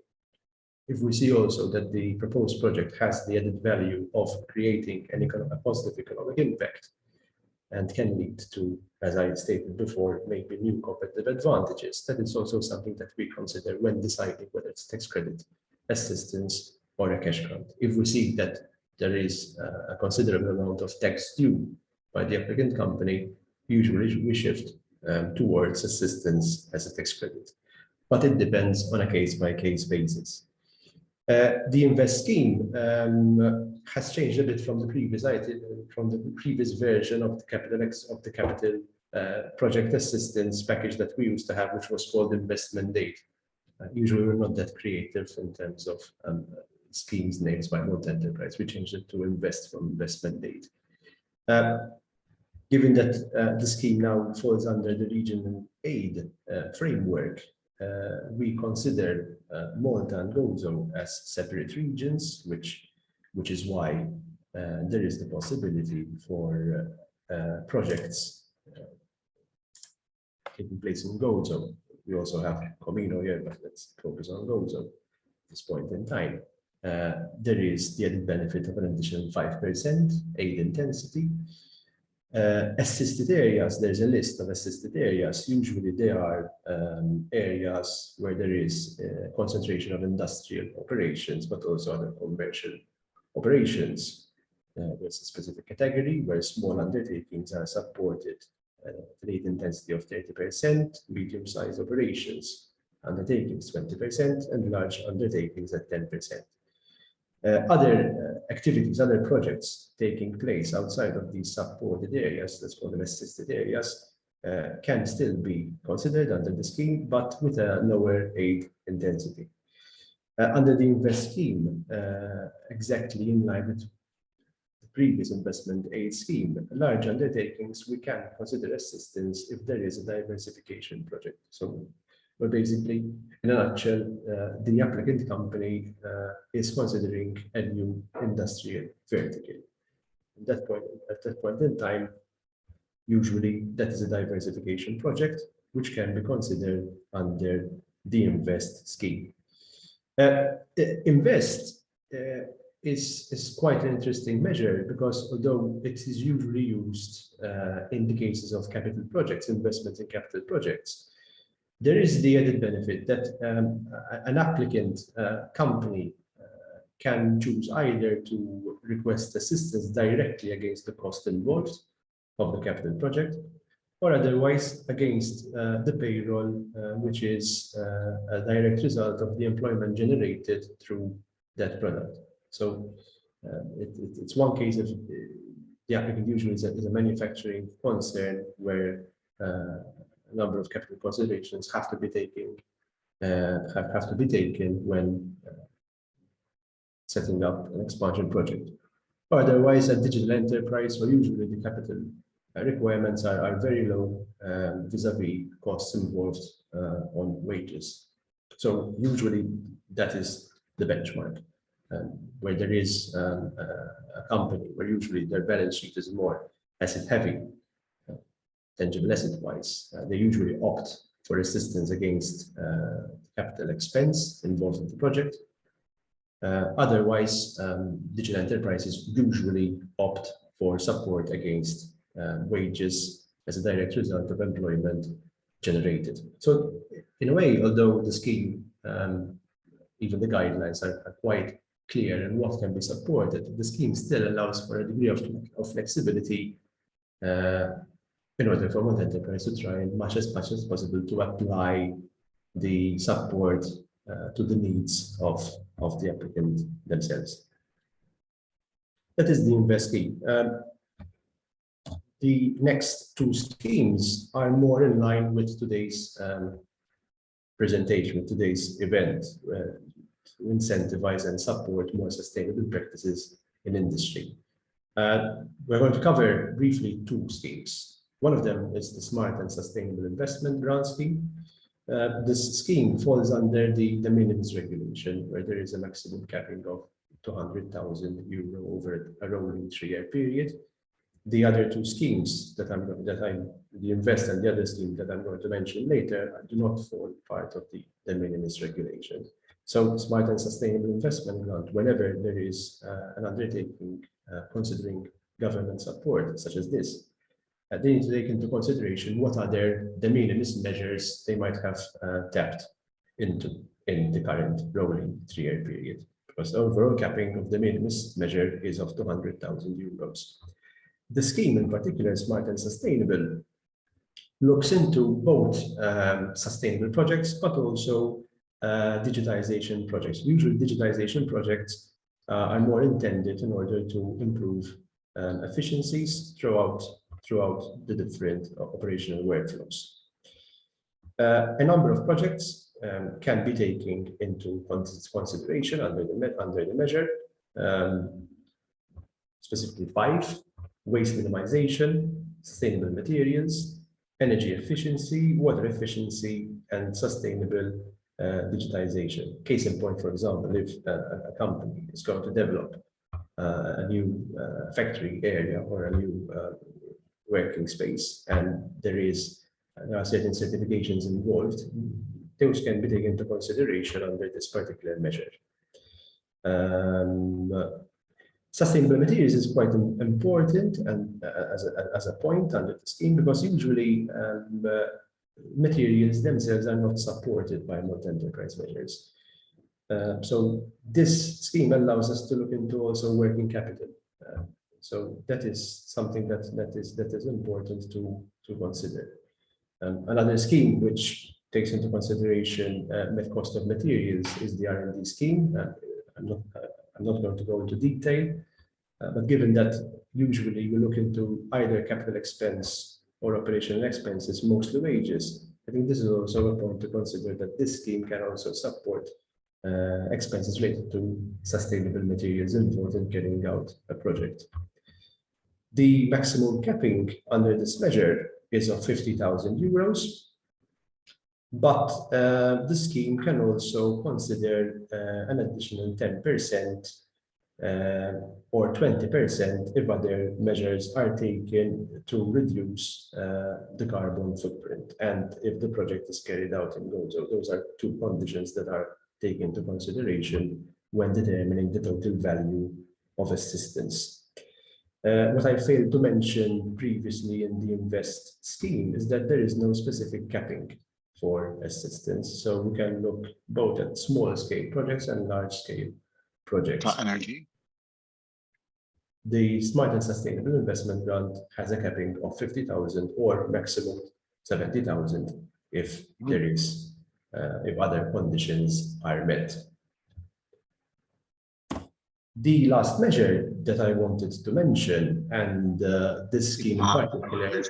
If we see also that the proposed project has the added value of creating a positive economic impact and can lead to, as I stated before, maybe new competitive advantages, that is also something that we consider when deciding whether it's tax credit, assistance, or a cash grant. If we see that there is a considerable amount of tax due by the applicant company, usually we shift towards assistance as a tax credit. But it depends on a case-by-case basis. The INVEST scheme has changed a bit from the previous version of the capital project assistance package that we used to have, which was called investment date. Usually, we're not that creative in terms of schemes names by Malt Enterprise. We changed it to INVEST from investment date. Given that the scheme now falls under the regional aid framework, we consider Malta and Gozo as separate regions, which is why there is the possibility for projects taking place in Gozo. We also have Comino here, but let's focus on Gozo at this point in time. There is the added benefit of an additional 5% aid intensity. Assisted areas, there's a list of assisted areas. Usually there are areas where there is a concentration of industrial operations, but also other commercial operations. There's a specific category where small undertakings are supported at an aid intensity of 30%, medium-sized operations undertakings 20%, and large undertakings at 10%. Other activities, other projects taking place outside of these supported areas, let's call them assisted areas, can still be considered under the scheme, but with a lower aid intensity. Under the INVEST scheme, exactly in line with the previous investment aid scheme, large undertakings, we can consider assistance if there is a diversification project. So we're basically, in a nutshell, the applicant company is considering a new industrial vertical. At that point in time, usually that is a diversification project, which can be considered under the INVEST scheme. INVEST is quite an interesting measure because although it is usually used in the cases of capital projects, investments in capital projects, there is the added benefit that an applicant company can choose either to request assistance directly against the cost involved, of the capital project, or otherwise against the payroll, which is a direct result of the employment generated through that product. So it's one case of the applicant usually is a manufacturing concern where a number of capital considerations have to be taken when setting up an expansion project. Otherwise, a digital enterprise where usually the capital requirements are very low vis-a-vis costs involved on wages. So usually that is the benchmark. Where there is a company where usually their balance sheet is more asset heavy, tangible asset wise, they usually opt for assistance against capital expense involved in the project. Otherwise, digital enterprises usually opt for support against wages as a direct result of employment generated. So in a way, although the scheme, even the guidelines are quite clear and what can be supported, the scheme still allows for a degree of flexibility in order for one enterprise to try much as possible to apply the support to the needs of the applicant themselves. That is the INVEST scheme. The next two schemes are more in line with today's presentation, with today's event, to incentivize and support more sustainable practices in industry. We're going to cover briefly two schemes. One of them is the Smart and Sustainable Investment Grant Scheme. This scheme falls under the de minimis regulation, where there is a maximum capping of €200,000 over a rolling 3-year period. The other two schemes the INVEST and the other scheme that I'm going to mention later do not fall part of the de minimis regulation. So Smart and Sustainable Investment Grant, whenever there is an undertaking considering government support such as this, they need to take into consideration what other de minimis measures they might have tapped into in the current rolling 3-year period, because the overall capping of the de minimis measure is of €200,000. The scheme in particular, Smart and Sustainable, looks into both sustainable projects, but also digitization projects. Usually digitization projects are more intended in order to improve efficiencies throughout the different operational workflows. A number of projects can be taken into consideration under the measure, specifically 5: waste minimization, sustainable materials, energy efficiency, water efficiency, and sustainable digitization. Case in point, for example, if a company is going to develop a new factory area or a new working space, and there are certain certifications involved, those can be taken into consideration under this particular measure. Sustainable materials is quite important and as a point under the scheme, because usually materials themselves are not supported by multi-enterprise measures. So this scheme allows us to look into also working capital. So that is something that is important to consider. Another scheme which takes into consideration net cost of materials is the R&D scheme. I'm not going to go into detail, but given that usually you look into either capital expense or operational expenses, mostly wages, I think this is also a point to consider, that this scheme can also support expenses related to sustainable materials involved in carrying out a project. The maximum capping under this measure is of €50,000, but the scheme can also consider an additional 10% or 20% if other measures are taken to reduce the carbon footprint, and if the project is carried out in goals. So those are two conditions that are taken into consideration when determining the total value of assistance. What I failed to mention previously in the INVEST scheme is that there is no specific capping for assistance. So we can look both at small scale projects and large scale projects. Energy. The Smart and Sustainable Investment Grant has a capping of 50,000 or maximum 70,000 if there is, if other conditions are met. The last measure that I wanted to mention, and this scheme in particular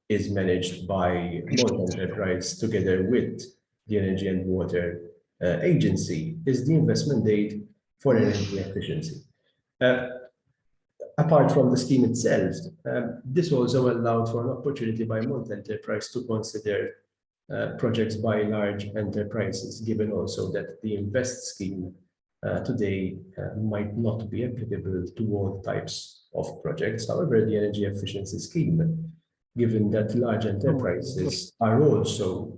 is managed by Malta Enterprise together with the Energy and Water Agency, is the investment aid for energy efficiency. Apart from the scheme itself, this also allowed for an opportunity by Malta Enterprise to consider projects by large enterprises, given also that the INVEST scheme today might not be applicable to all types of projects. However, the energy efficiency scheme, given that large enterprises are also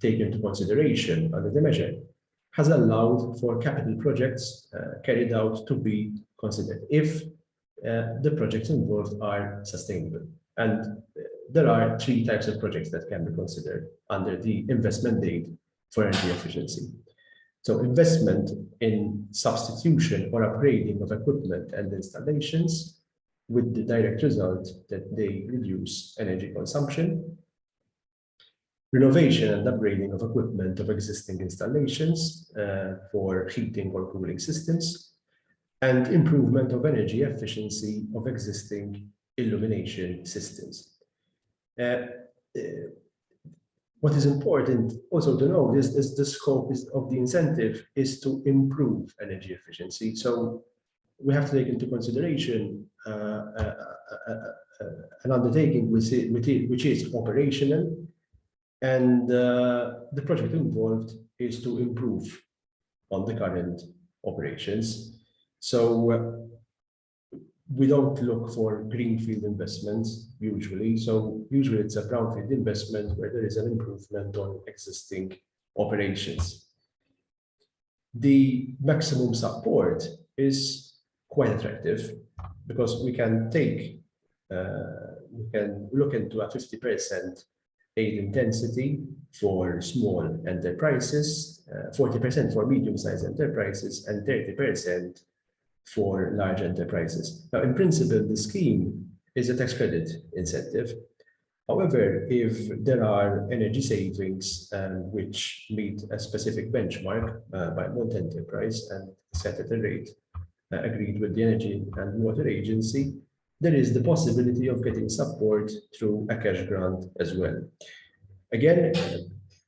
taken into consideration under the measure, has allowed for capital projects carried out to be considered if the projects involved are sustainable. And there are 3 types of projects that can be considered under the investment aid for energy efficiency. So investment in substitution or upgrading of equipment and installations with the direct result that they reduce energy consumption. Renovation and upgrading of equipment of existing installations for heating or cooling systems, and improvement of energy efficiency of existing illumination systems. What is important also to know is the scope of the incentive is to improve energy efficiency. So we have to take into consideration an undertaking which is operational, and the project involved is to improve on the current operations. So we don't look for greenfield investments usually. So usually it's a brownfield investment where there is an improvement on existing operations. The maximum support is quite attractive because we can look into a 50% aid intensity for small enterprises, 40% for medium-sized enterprises, and 30% for large enterprises. Now, in principle, the scheme is a tax credit incentive. However, if there are energy savings which meet a specific benchmark by Malta Enterprise and set at a rate agreed with the Energy and Water Agency, there is the possibility of getting support through a cash grant as well. Again,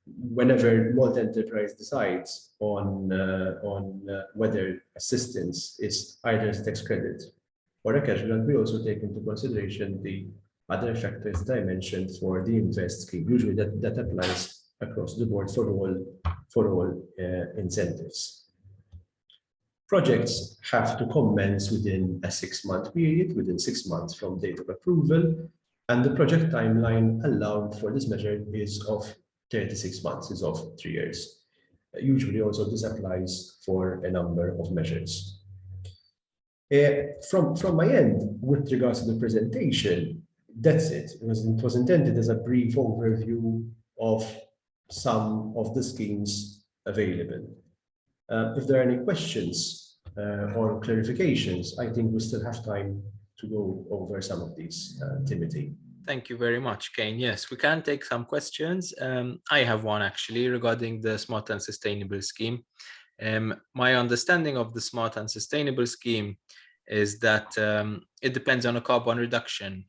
whenever Malta Enterprise decides on whether assistance is either a tax credit or a cash grant, we also take into consideration the other factors that I mentioned for the INVEST scheme. Usually that applies across the board for all incentives. Projects have to commence within a 6-month period, within 6 months from date of approval, and the project timeline allowed for this measure is of 36 months, is of 3 years. Usually also this applies for a number of measures. From my end, with regards to the presentation, that's it. It was intended as a brief overview of some of the schemes available. If there are any questions or clarifications, I think we still have time to go over some of these, Timothy. Thank you very much, Kane. Yes, we can take some questions. I have one actually regarding the Smart and Sustainable scheme. My understanding of the Smart and Sustainable scheme is that it depends on a carbon reduction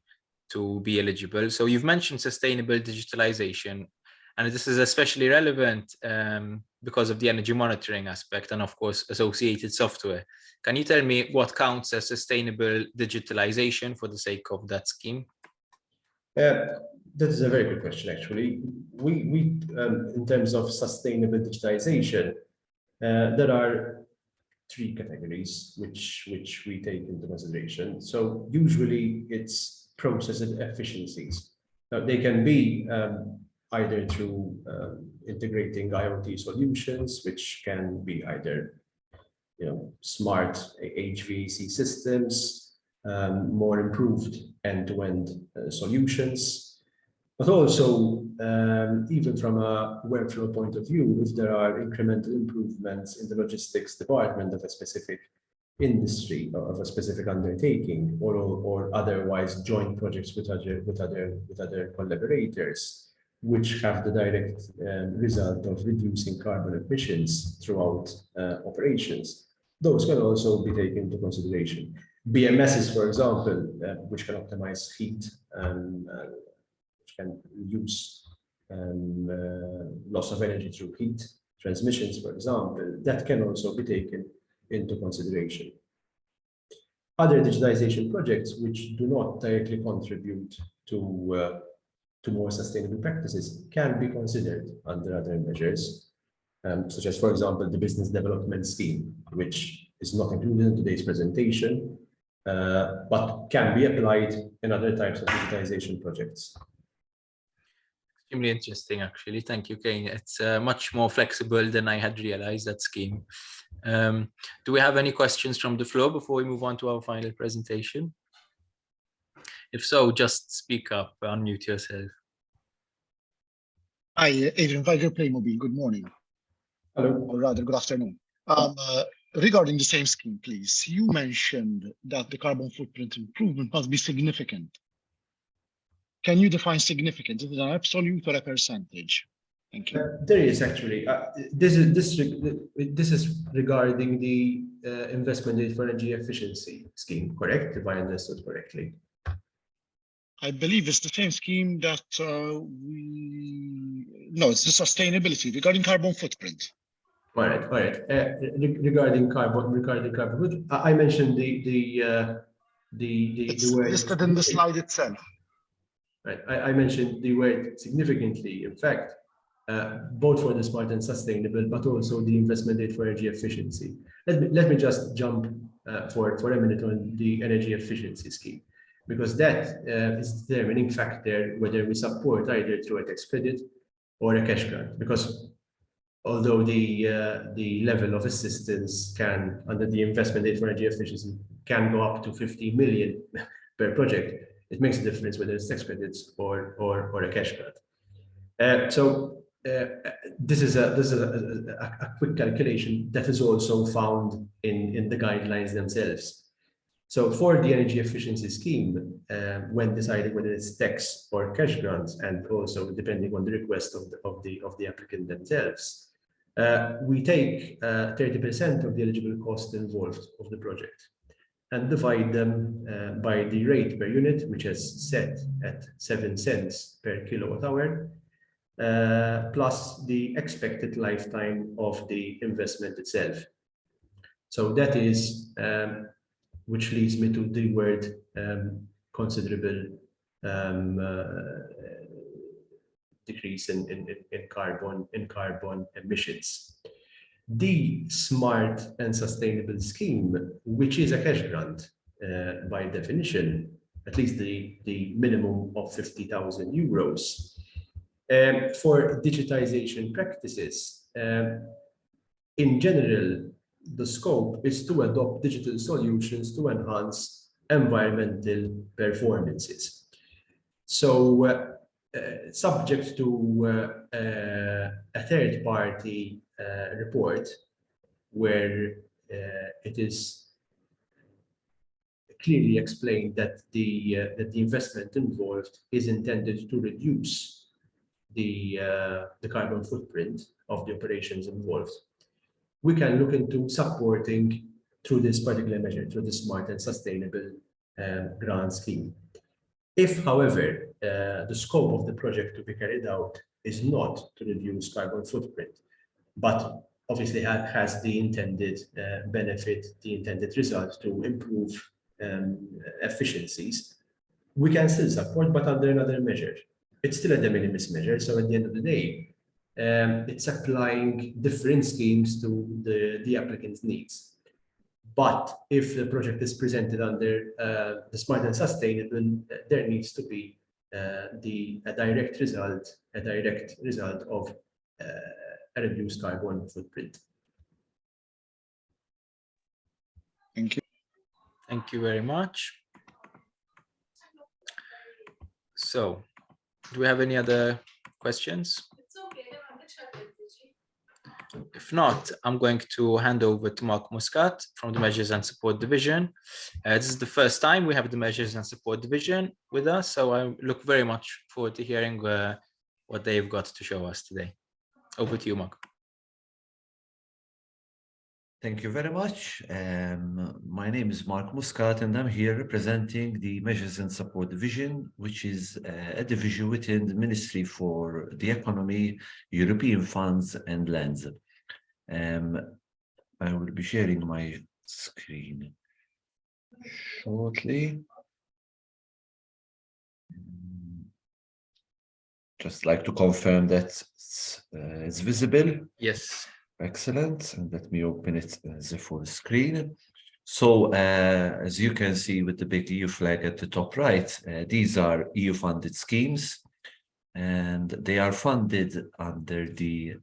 to be eligible. So you've mentioned sustainable digitalization, and this is especially relevant because of the energy monitoring aspect and of course associated software. Can you tell me what counts as sustainable digitalization for the sake of that scheme? That is a very good question, actually. We in terms of sustainable digitization, there are 3 categories which we take into consideration. So usually it's process efficiencies. Now, they can be either through integrating IoT solutions, which can be either smart HVAC systems, more improved end-to-end solutions, but also even from a workflow point of view, if there are incremental improvements in the logistics department of a specific industry of a specific undertaking, or otherwise joint projects with other collaborators, which have the direct result of reducing carbon emissions throughout operations. Those can also be taken into consideration. BMSs, for example, which can optimize heat and which can reduce loss of energy through heat transmissions, for example, that can also be taken into consideration. Other digitization projects which do not directly contribute to more sustainable practices can be considered under other measures, such as, for example, the business development scheme, which is not included in today's presentation, but can be applied in other types of digitization projects. Extremely interesting, actually. Thank you, Kane. It's much more flexible than I had realized, that scheme. Do we have any questions from the floor before we move on to our final presentation? If so, just speak up, unmute yourself. Hi, Adrian Viger, Playmobil. Good morning. Hello. Or rather, good afternoon. Regarding the same scheme, please, you mentioned that the carbon footprint improvement must be significant. Can you define significant? Is it an absolute or a percentage? Thank you. There is actually. This is regarding the investment aid for energy efficiency scheme, correct? If I understood correctly. I believe it's the same scheme that no, it's the sustainability regarding carbon footprint. All right. Regarding carbon, I mentioned the It's word listed in the slide itself. Right. I mentioned the word significantly. In fact, both for the smart and sustainable, but also the investment aid for energy efficiency. Let me just jump for a minute on the energy efficiency scheme, because that is the determining factor whether we support either through a tax credit or a cash grant. Because although the level of assistance can, under the investment aid for energy efficiency, can go up to 50 million per project, it makes a difference whether it's tax credits or a cash grant. This is a quick calculation that is also found in the guidelines themselves. So for the energy efficiency scheme, when deciding whether it's tax or cash grants, and also depending on the request of the applicant themselves, we take 30% of the eligible cost involved of the project and divide them by the rate per unit, which is set at 7 cents per kilowatt hour, plus the expected lifetime of the investment itself. So that is, which leads me to the word considerable decrease in carbon emissions. The smart and sustainable scheme, which is a cash grant by definition, at least the minimum of 50,000 euros. For digitization practices, in general, the scope is to adopt digital solutions to enhance environmental performances. So, subject to a third-party report where it is clearly explained that the investment involved is intended to reduce the carbon footprint of the operations involved, we can look into supporting through this particular measure, through the smart and sustainable grant scheme. If, however, the scope of the project to be carried out is not to reduce carbon footprint, but obviously has the intended benefit, the intended result to improve efficiencies, we can still support, but under another measure. It's still a de minimis measure, so at the end of the day, it's applying different schemes to the applicant's needs. But if the project is presented under the smart and sustainable, there needs to be a direct result of a reduced carbon footprint. Thank you. Thank you very much. So, do we have any other questions? If not, I'm going to hand over to Mark Muscat from the Measures and Support Division. This is the first time we have the Measures and Support Division with us, so I look very much forward to hearing what they've got to show us today. Over to you, Mark. Thank you very much. My name is Mark Muscat, and I'm here representing the Measures and Support Division, which is a division within the Ministry for the Economy, European Funds and Lands. I will be sharing my screen shortly. Just like to confirm that it's visible. Yes. Excellent. And let me open it as a full screen. So as you can see with the big EU flag at the top right, these are EU funded schemes, and they are funded under the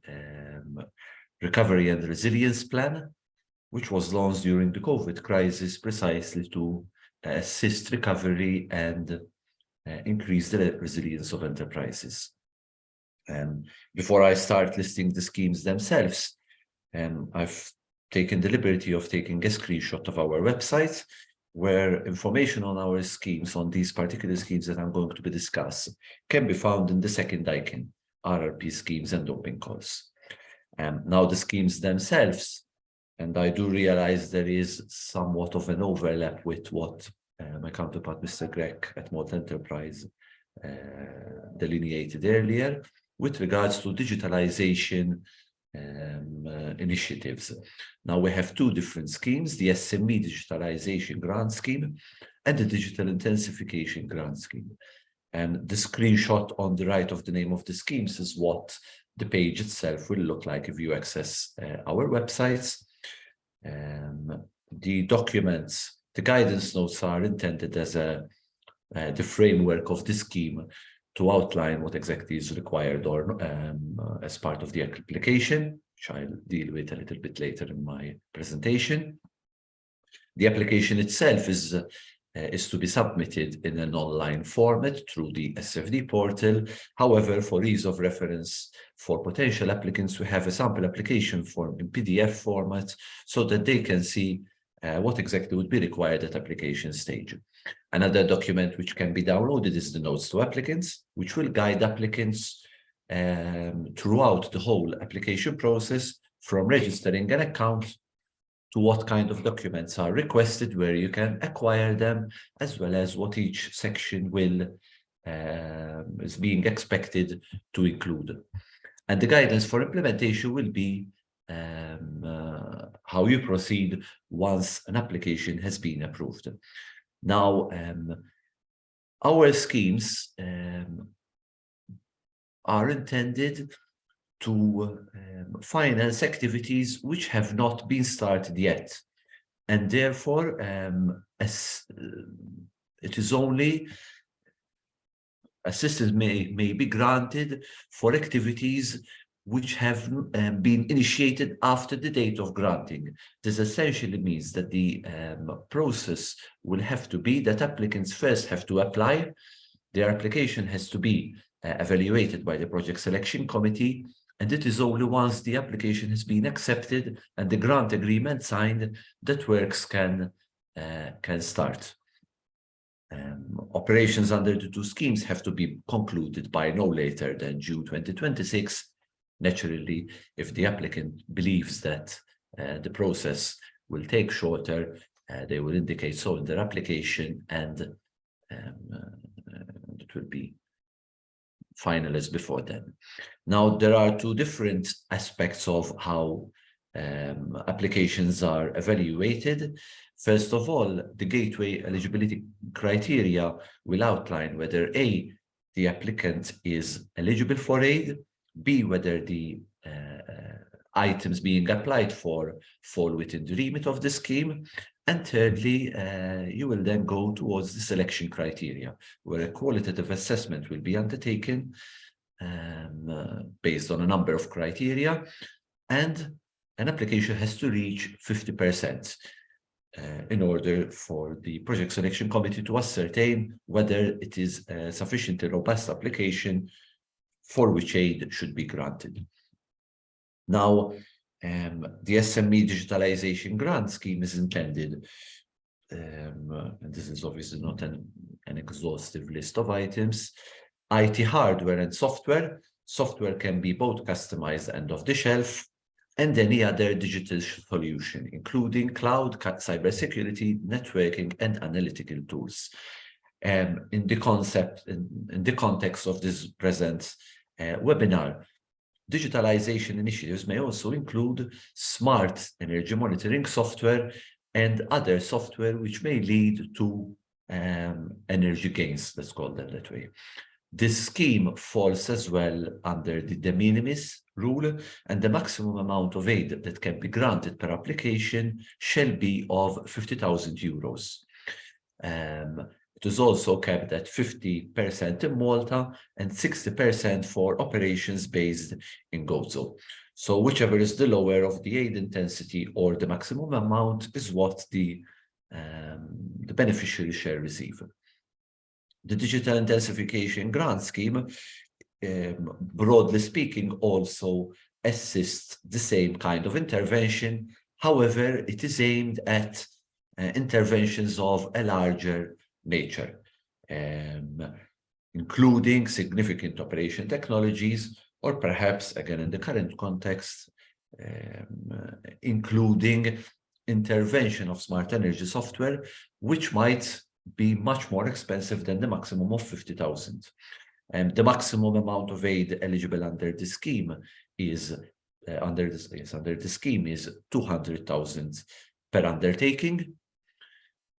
Recovery and Resilience Plan, which was launched during the COVID crisis precisely to assist recovery and increase the resilience of enterprises. Before I start listing the schemes themselves, I've taken the liberty of taking a screenshot of our website, where information on our schemes, on these particular schemes that I'm going to be discussing, can be found in the second icon, RRP schemes and open calls. Now the schemes themselves, and I do realize there is somewhat of an overlap with what my counterpart, Mr. Grech at Malta Enterprise, delineated earlier with regards to digitalization initiatives. Now we have two different schemes, the SME Digitalization Grant Scheme and the Digital Intensification Grant Scheme. And the screenshot on the right of the name of the schemes is what the page itself will look like if you access our websites. The documents, the guidance notes are intended as the framework of the scheme to outline what exactly is required or as part of the application, which I'll deal with a little bit later in my presentation. The application itself is to be submitted in an online format through the SFD portal. However, for ease of reference for potential applicants, we have a sample application form in PDF format so that they can see what exactly would be required at application stage. Another document which can be downloaded is the notes to applicants, which will guide applicants throughout the whole application process, from registering an account to what kind of documents are requested, where you can acquire them, as well as what each section will is being expected to include. And the guidance for implementation will be how you proceed once an application has been approved. Now, our schemes are intended to finance activities which have not been started yet, and therefore it is only assistance may be granted for activities which have been initiated after the date of granting. This essentially means that the process will have to be that applicants first have to apply, their application has to be evaluated by the project selection committee, and it is only once the application has been accepted and the grant agreement signed that works can start. Operations under the two schemes have to be concluded by no later than June 2026. Naturally, if the applicant believes that the process will take shorter, they will indicate so in their application, and it will be finalized before then. Now, there are two different aspects of how applications are evaluated. First of all, the gateway eligibility criteria will outline whether A, the applicant is eligible for aid, B, whether the items being applied for fall within the remit of the scheme, and thirdly, you will then go towards the selection criteria, where a qualitative assessment will be undertaken based on a number of criteria, and an application has to reach 50% in order for the project selection committee to ascertain whether it is a sufficiently robust application for which aid should be granted. Now, The SME Digitalization Grant Scheme is intended, and this is obviously not an exhaustive list of items, IT hardware and software. Software can be both customized and off the shelf, and any other digital solution, including cloud, cybersecurity, networking, and analytical tools. In the context of this present webinar, digitalization initiatives may also include smart energy monitoring software and other software which may lead to energy gains, let's call them that way. This scheme falls as well under the de minimis rule, and the maximum amount of aid that can be granted per application shall be of 50,000 euros. It is also capped at 50% in Malta and 60% for operations based in Gozo. So whichever is the lower of the aid intensity or the maximum amount is what the beneficiary shall receive. The Digital Intensification Grant Scheme, broadly speaking, also assists the same kind of intervention. However, it is aimed at interventions of a larger nature, including significant operation technologies, or perhaps, again, in the current context, including intervention of smart energy software, which might be much more expensive than the maximum of 50,000. The maximum amount of aid eligible under the scheme is under the scheme is 200,000 per undertaking,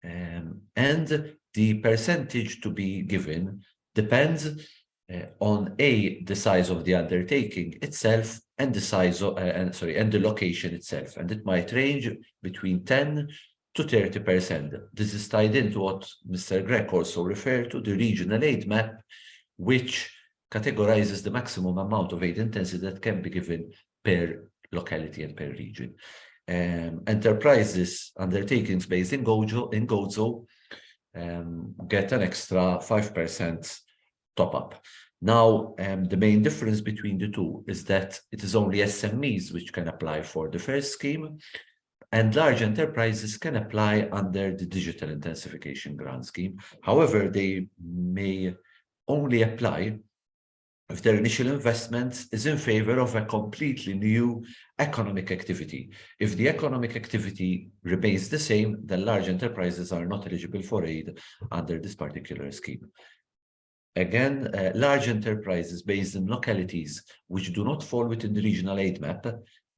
and the percentage to be given depends on the size of the undertaking itself and the size of and the location itself, and it might range between 10 to 30%. This is tied into what Mr. Grech also referred to, the regional aid map, which categorizes the maximum amount of aid intensity that can be given per locality and per region. Enterprises undertakings based in Gozo get an extra 5% top up. Now, the main difference between the two is that it is only SMEs which can apply for the first scheme, and large enterprises can apply under the Digital Intensification Grant Scheme. However, they may only apply if their initial investment is in favor of a completely new economic activity. If the economic activity remains the same, then large enterprises are not eligible for aid under this particular scheme. Again, large enterprises based in localities which do not fall within the regional aid map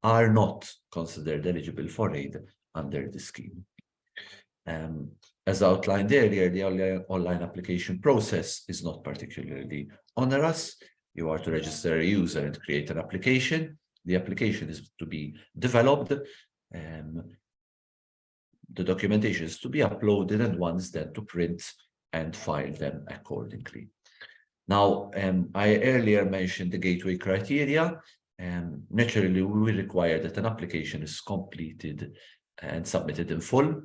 are not considered eligible for aid under the scheme. As outlined earlier, the online application process is not particularly onerous. You are to register a user and create an application. The application is to be developed. The documentation is to be uploaded, and once then to print and file them accordingly. Now, I earlier mentioned the gateway criteria. Naturally, we will require that an application is completed and submitted in full.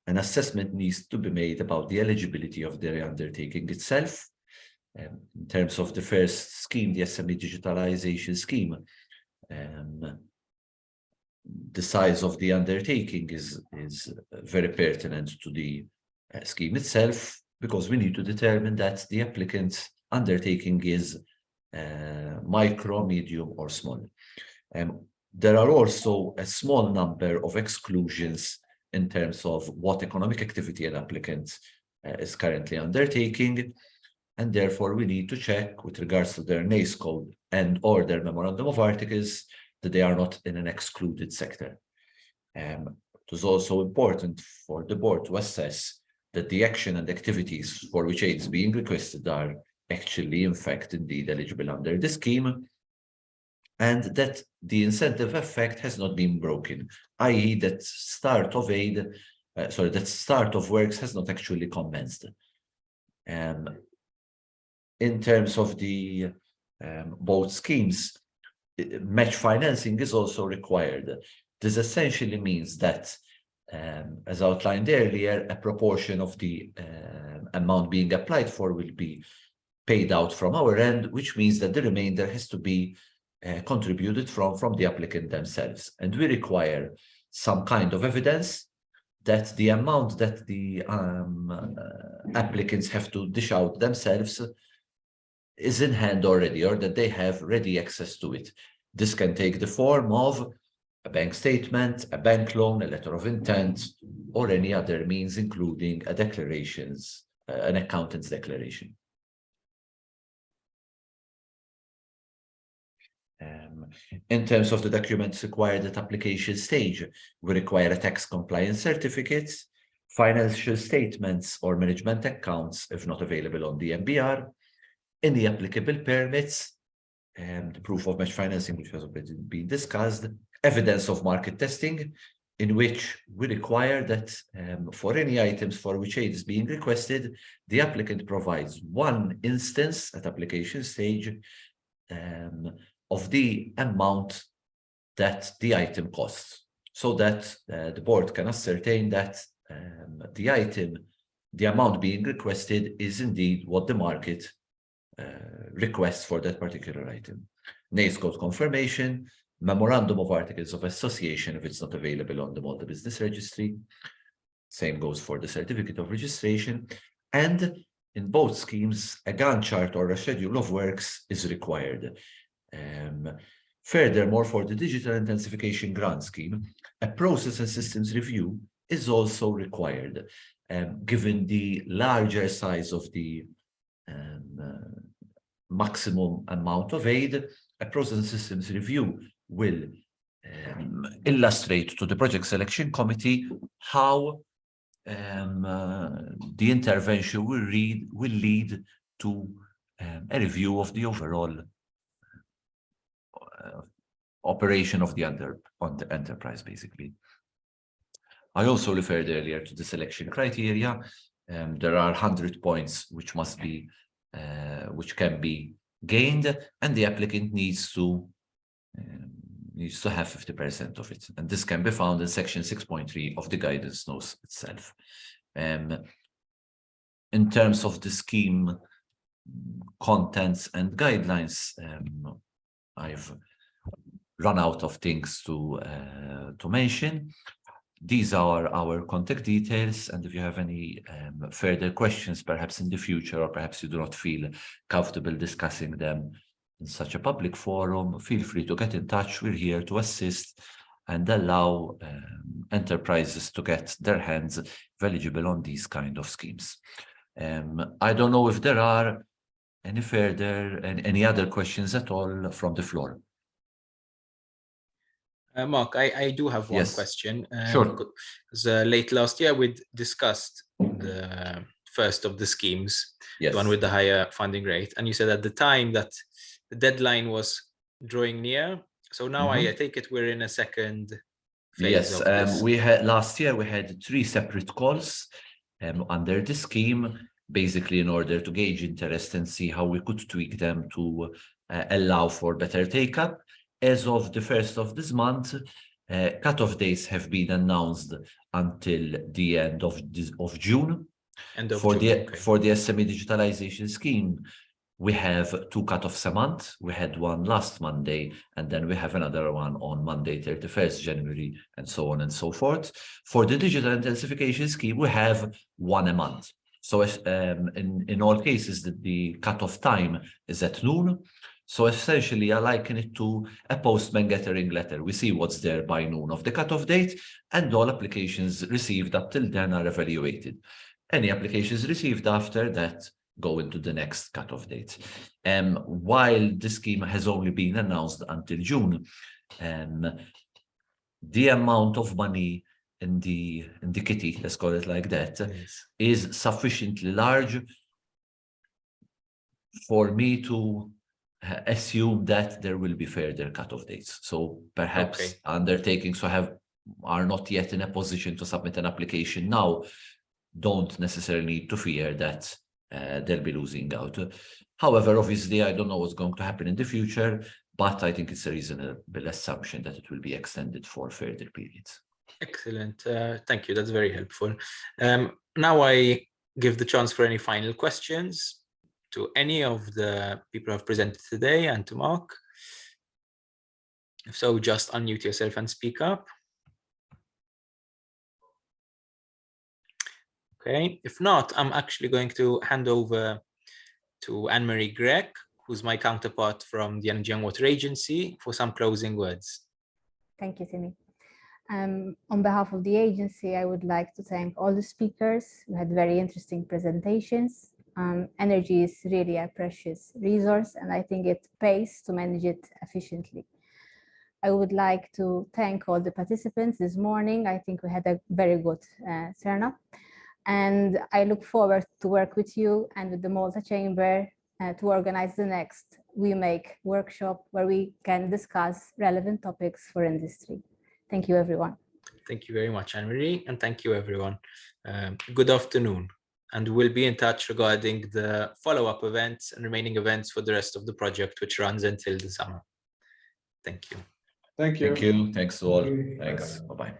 An assessment needs to be made about the eligibility of the undertaking itself. In terms of the first scheme, the SME digitalization scheme, the size of the undertaking is very pertinent to the scheme itself, because we need to determine that the applicant's undertaking is micro, medium, or small. There are also a small number of exclusions in terms of what economic activity an applicant is currently undertaking, and therefore we need to check with regards to their NACE code and or their memorandum of articles that they are not in an excluded sector. It is also important for the board to assess that the action and activities for which aid is being requested are actually, in fact, indeed eligible under the scheme, and that the incentive effect has not been broken, i.e. that start of aid, that start of works has not actually commenced. In terms of the both schemes, match financing is also required. This essentially means that, as outlined earlier, a proportion of the amount being applied for will be paid out from our end, which means that the remainder has to be contributed from the applicant themselves. And we require some kind of evidence that the amount that the applicants have to dish out themselves is in hand already, or that they have ready access to it. This can take the form of a bank statement, a bank loan, a letter of intent, or any other means, including a declarations, an accountant's declaration. In terms of the documents required at application stage, we require a tax compliance certificate, financial statements or management accounts if not available on the MBR, any applicable permits, the proof of match financing, which has already been discussed, evidence of market testing, in which we require that for any items for which aid is being requested, the applicant provides one instance at application stage of the amount that the item costs, so that the board can ascertain that the amount being requested is indeed what the market requests for that particular item. NACE code confirmation, memorandum of articles of association if it's not available on the Malta Business Registry. Same goes for the certificate of registration. And in both schemes, a Gantt chart or a schedule of works is required. Furthermore, for the digital intensification grant scheme, a process and systems review is also required. Given the larger size of the maximum amount of aid, a process and systems review will illustrate to the project selection committee how the intervention will lead to a review of the overall operation of the enterprise, basically. I also referred earlier to the selection criteria. There are 100 points which must be, which can be gained, and the applicant needs to have 50% of it. And this can be found in section 6.3 of the guidance notes itself. In terms of the scheme contents and guidelines, I've run out of things to mention. These are our contact details, and if you have any further questions, perhaps in the future, or perhaps you do not feel comfortable discussing them in such a public forum, feel free to get in touch. We're here to assist and allow enterprises to get their hands eligible on these kind of schemes. I don't know if there are any other questions at all from the floor. Mark, I do have one Yes. question. Sure. Because late last year, we discussed the first of the schemes, Yes. the one with the higher funding rate. And you said at the time that the deadline was drawing near. So now I take it we're in a second phase of this. We had last year, we had 3 separate calls under the scheme, basically in order to gauge interest and see how we could tweak them to allow for better take-up. As of the 1st of this month, cut-off dates have been announced until the end of June. For the SME digitalization scheme, we have 2 cut-offs a month. We had one last Monday, and then we have another one on Monday, 31st January, and so on and so forth. For the digital intensification scheme, we have 1 a month. So in all cases, the cut-off time is at noon. So essentially, I liken it to a postman gathering letter. We see what's there by noon of the cutoff date, and all applications received up till then are evaluated. Any applications received after that go into the next cutoff date. While the scheme has only been announced until June, the amount of money in the kitty, let's call it like that, is sufficiently large for me to assume that there will be further cut-off dates. So perhaps undertakings are not yet in a position to submit an application now don't necessarily need to fear that they'll be losing out. However, obviously, I don't know what's going to happen in the future, but I think it's a reasonable assumption that it will be extended for further periods. Excellent. Thank you. That's very helpful. Now I give the chance for any final questions to any of the people who have presented today and to Mark. If so, just unmute yourself and speak up. Okay, if not, I'm actually going to hand over to Anne-Marie Grech, who's my counterpart from the Energy and Water Agency, for some closing words. Thank you, Timmy. On behalf of the agency, I would like to thank all the speakers who had very interesting presentations. Energy is really a precious resource, and I think it pays to manage it efficiently. I would like to thank all the participants this morning. I think we had a very good turnout. And I look forward to work with you and with the Malta Chamber to organize the next WeMake workshop where we can discuss relevant topics for industry. Thank you, everyone. Thank you very much, Anne-Marie, and thank you, everyone. Good afternoon, and we'll be in touch regarding the follow-up events and remaining events for the rest of the project, which runs until the summer. Thank you. Thank you. Thank you. Thanks to all. Thanks. Bye-bye.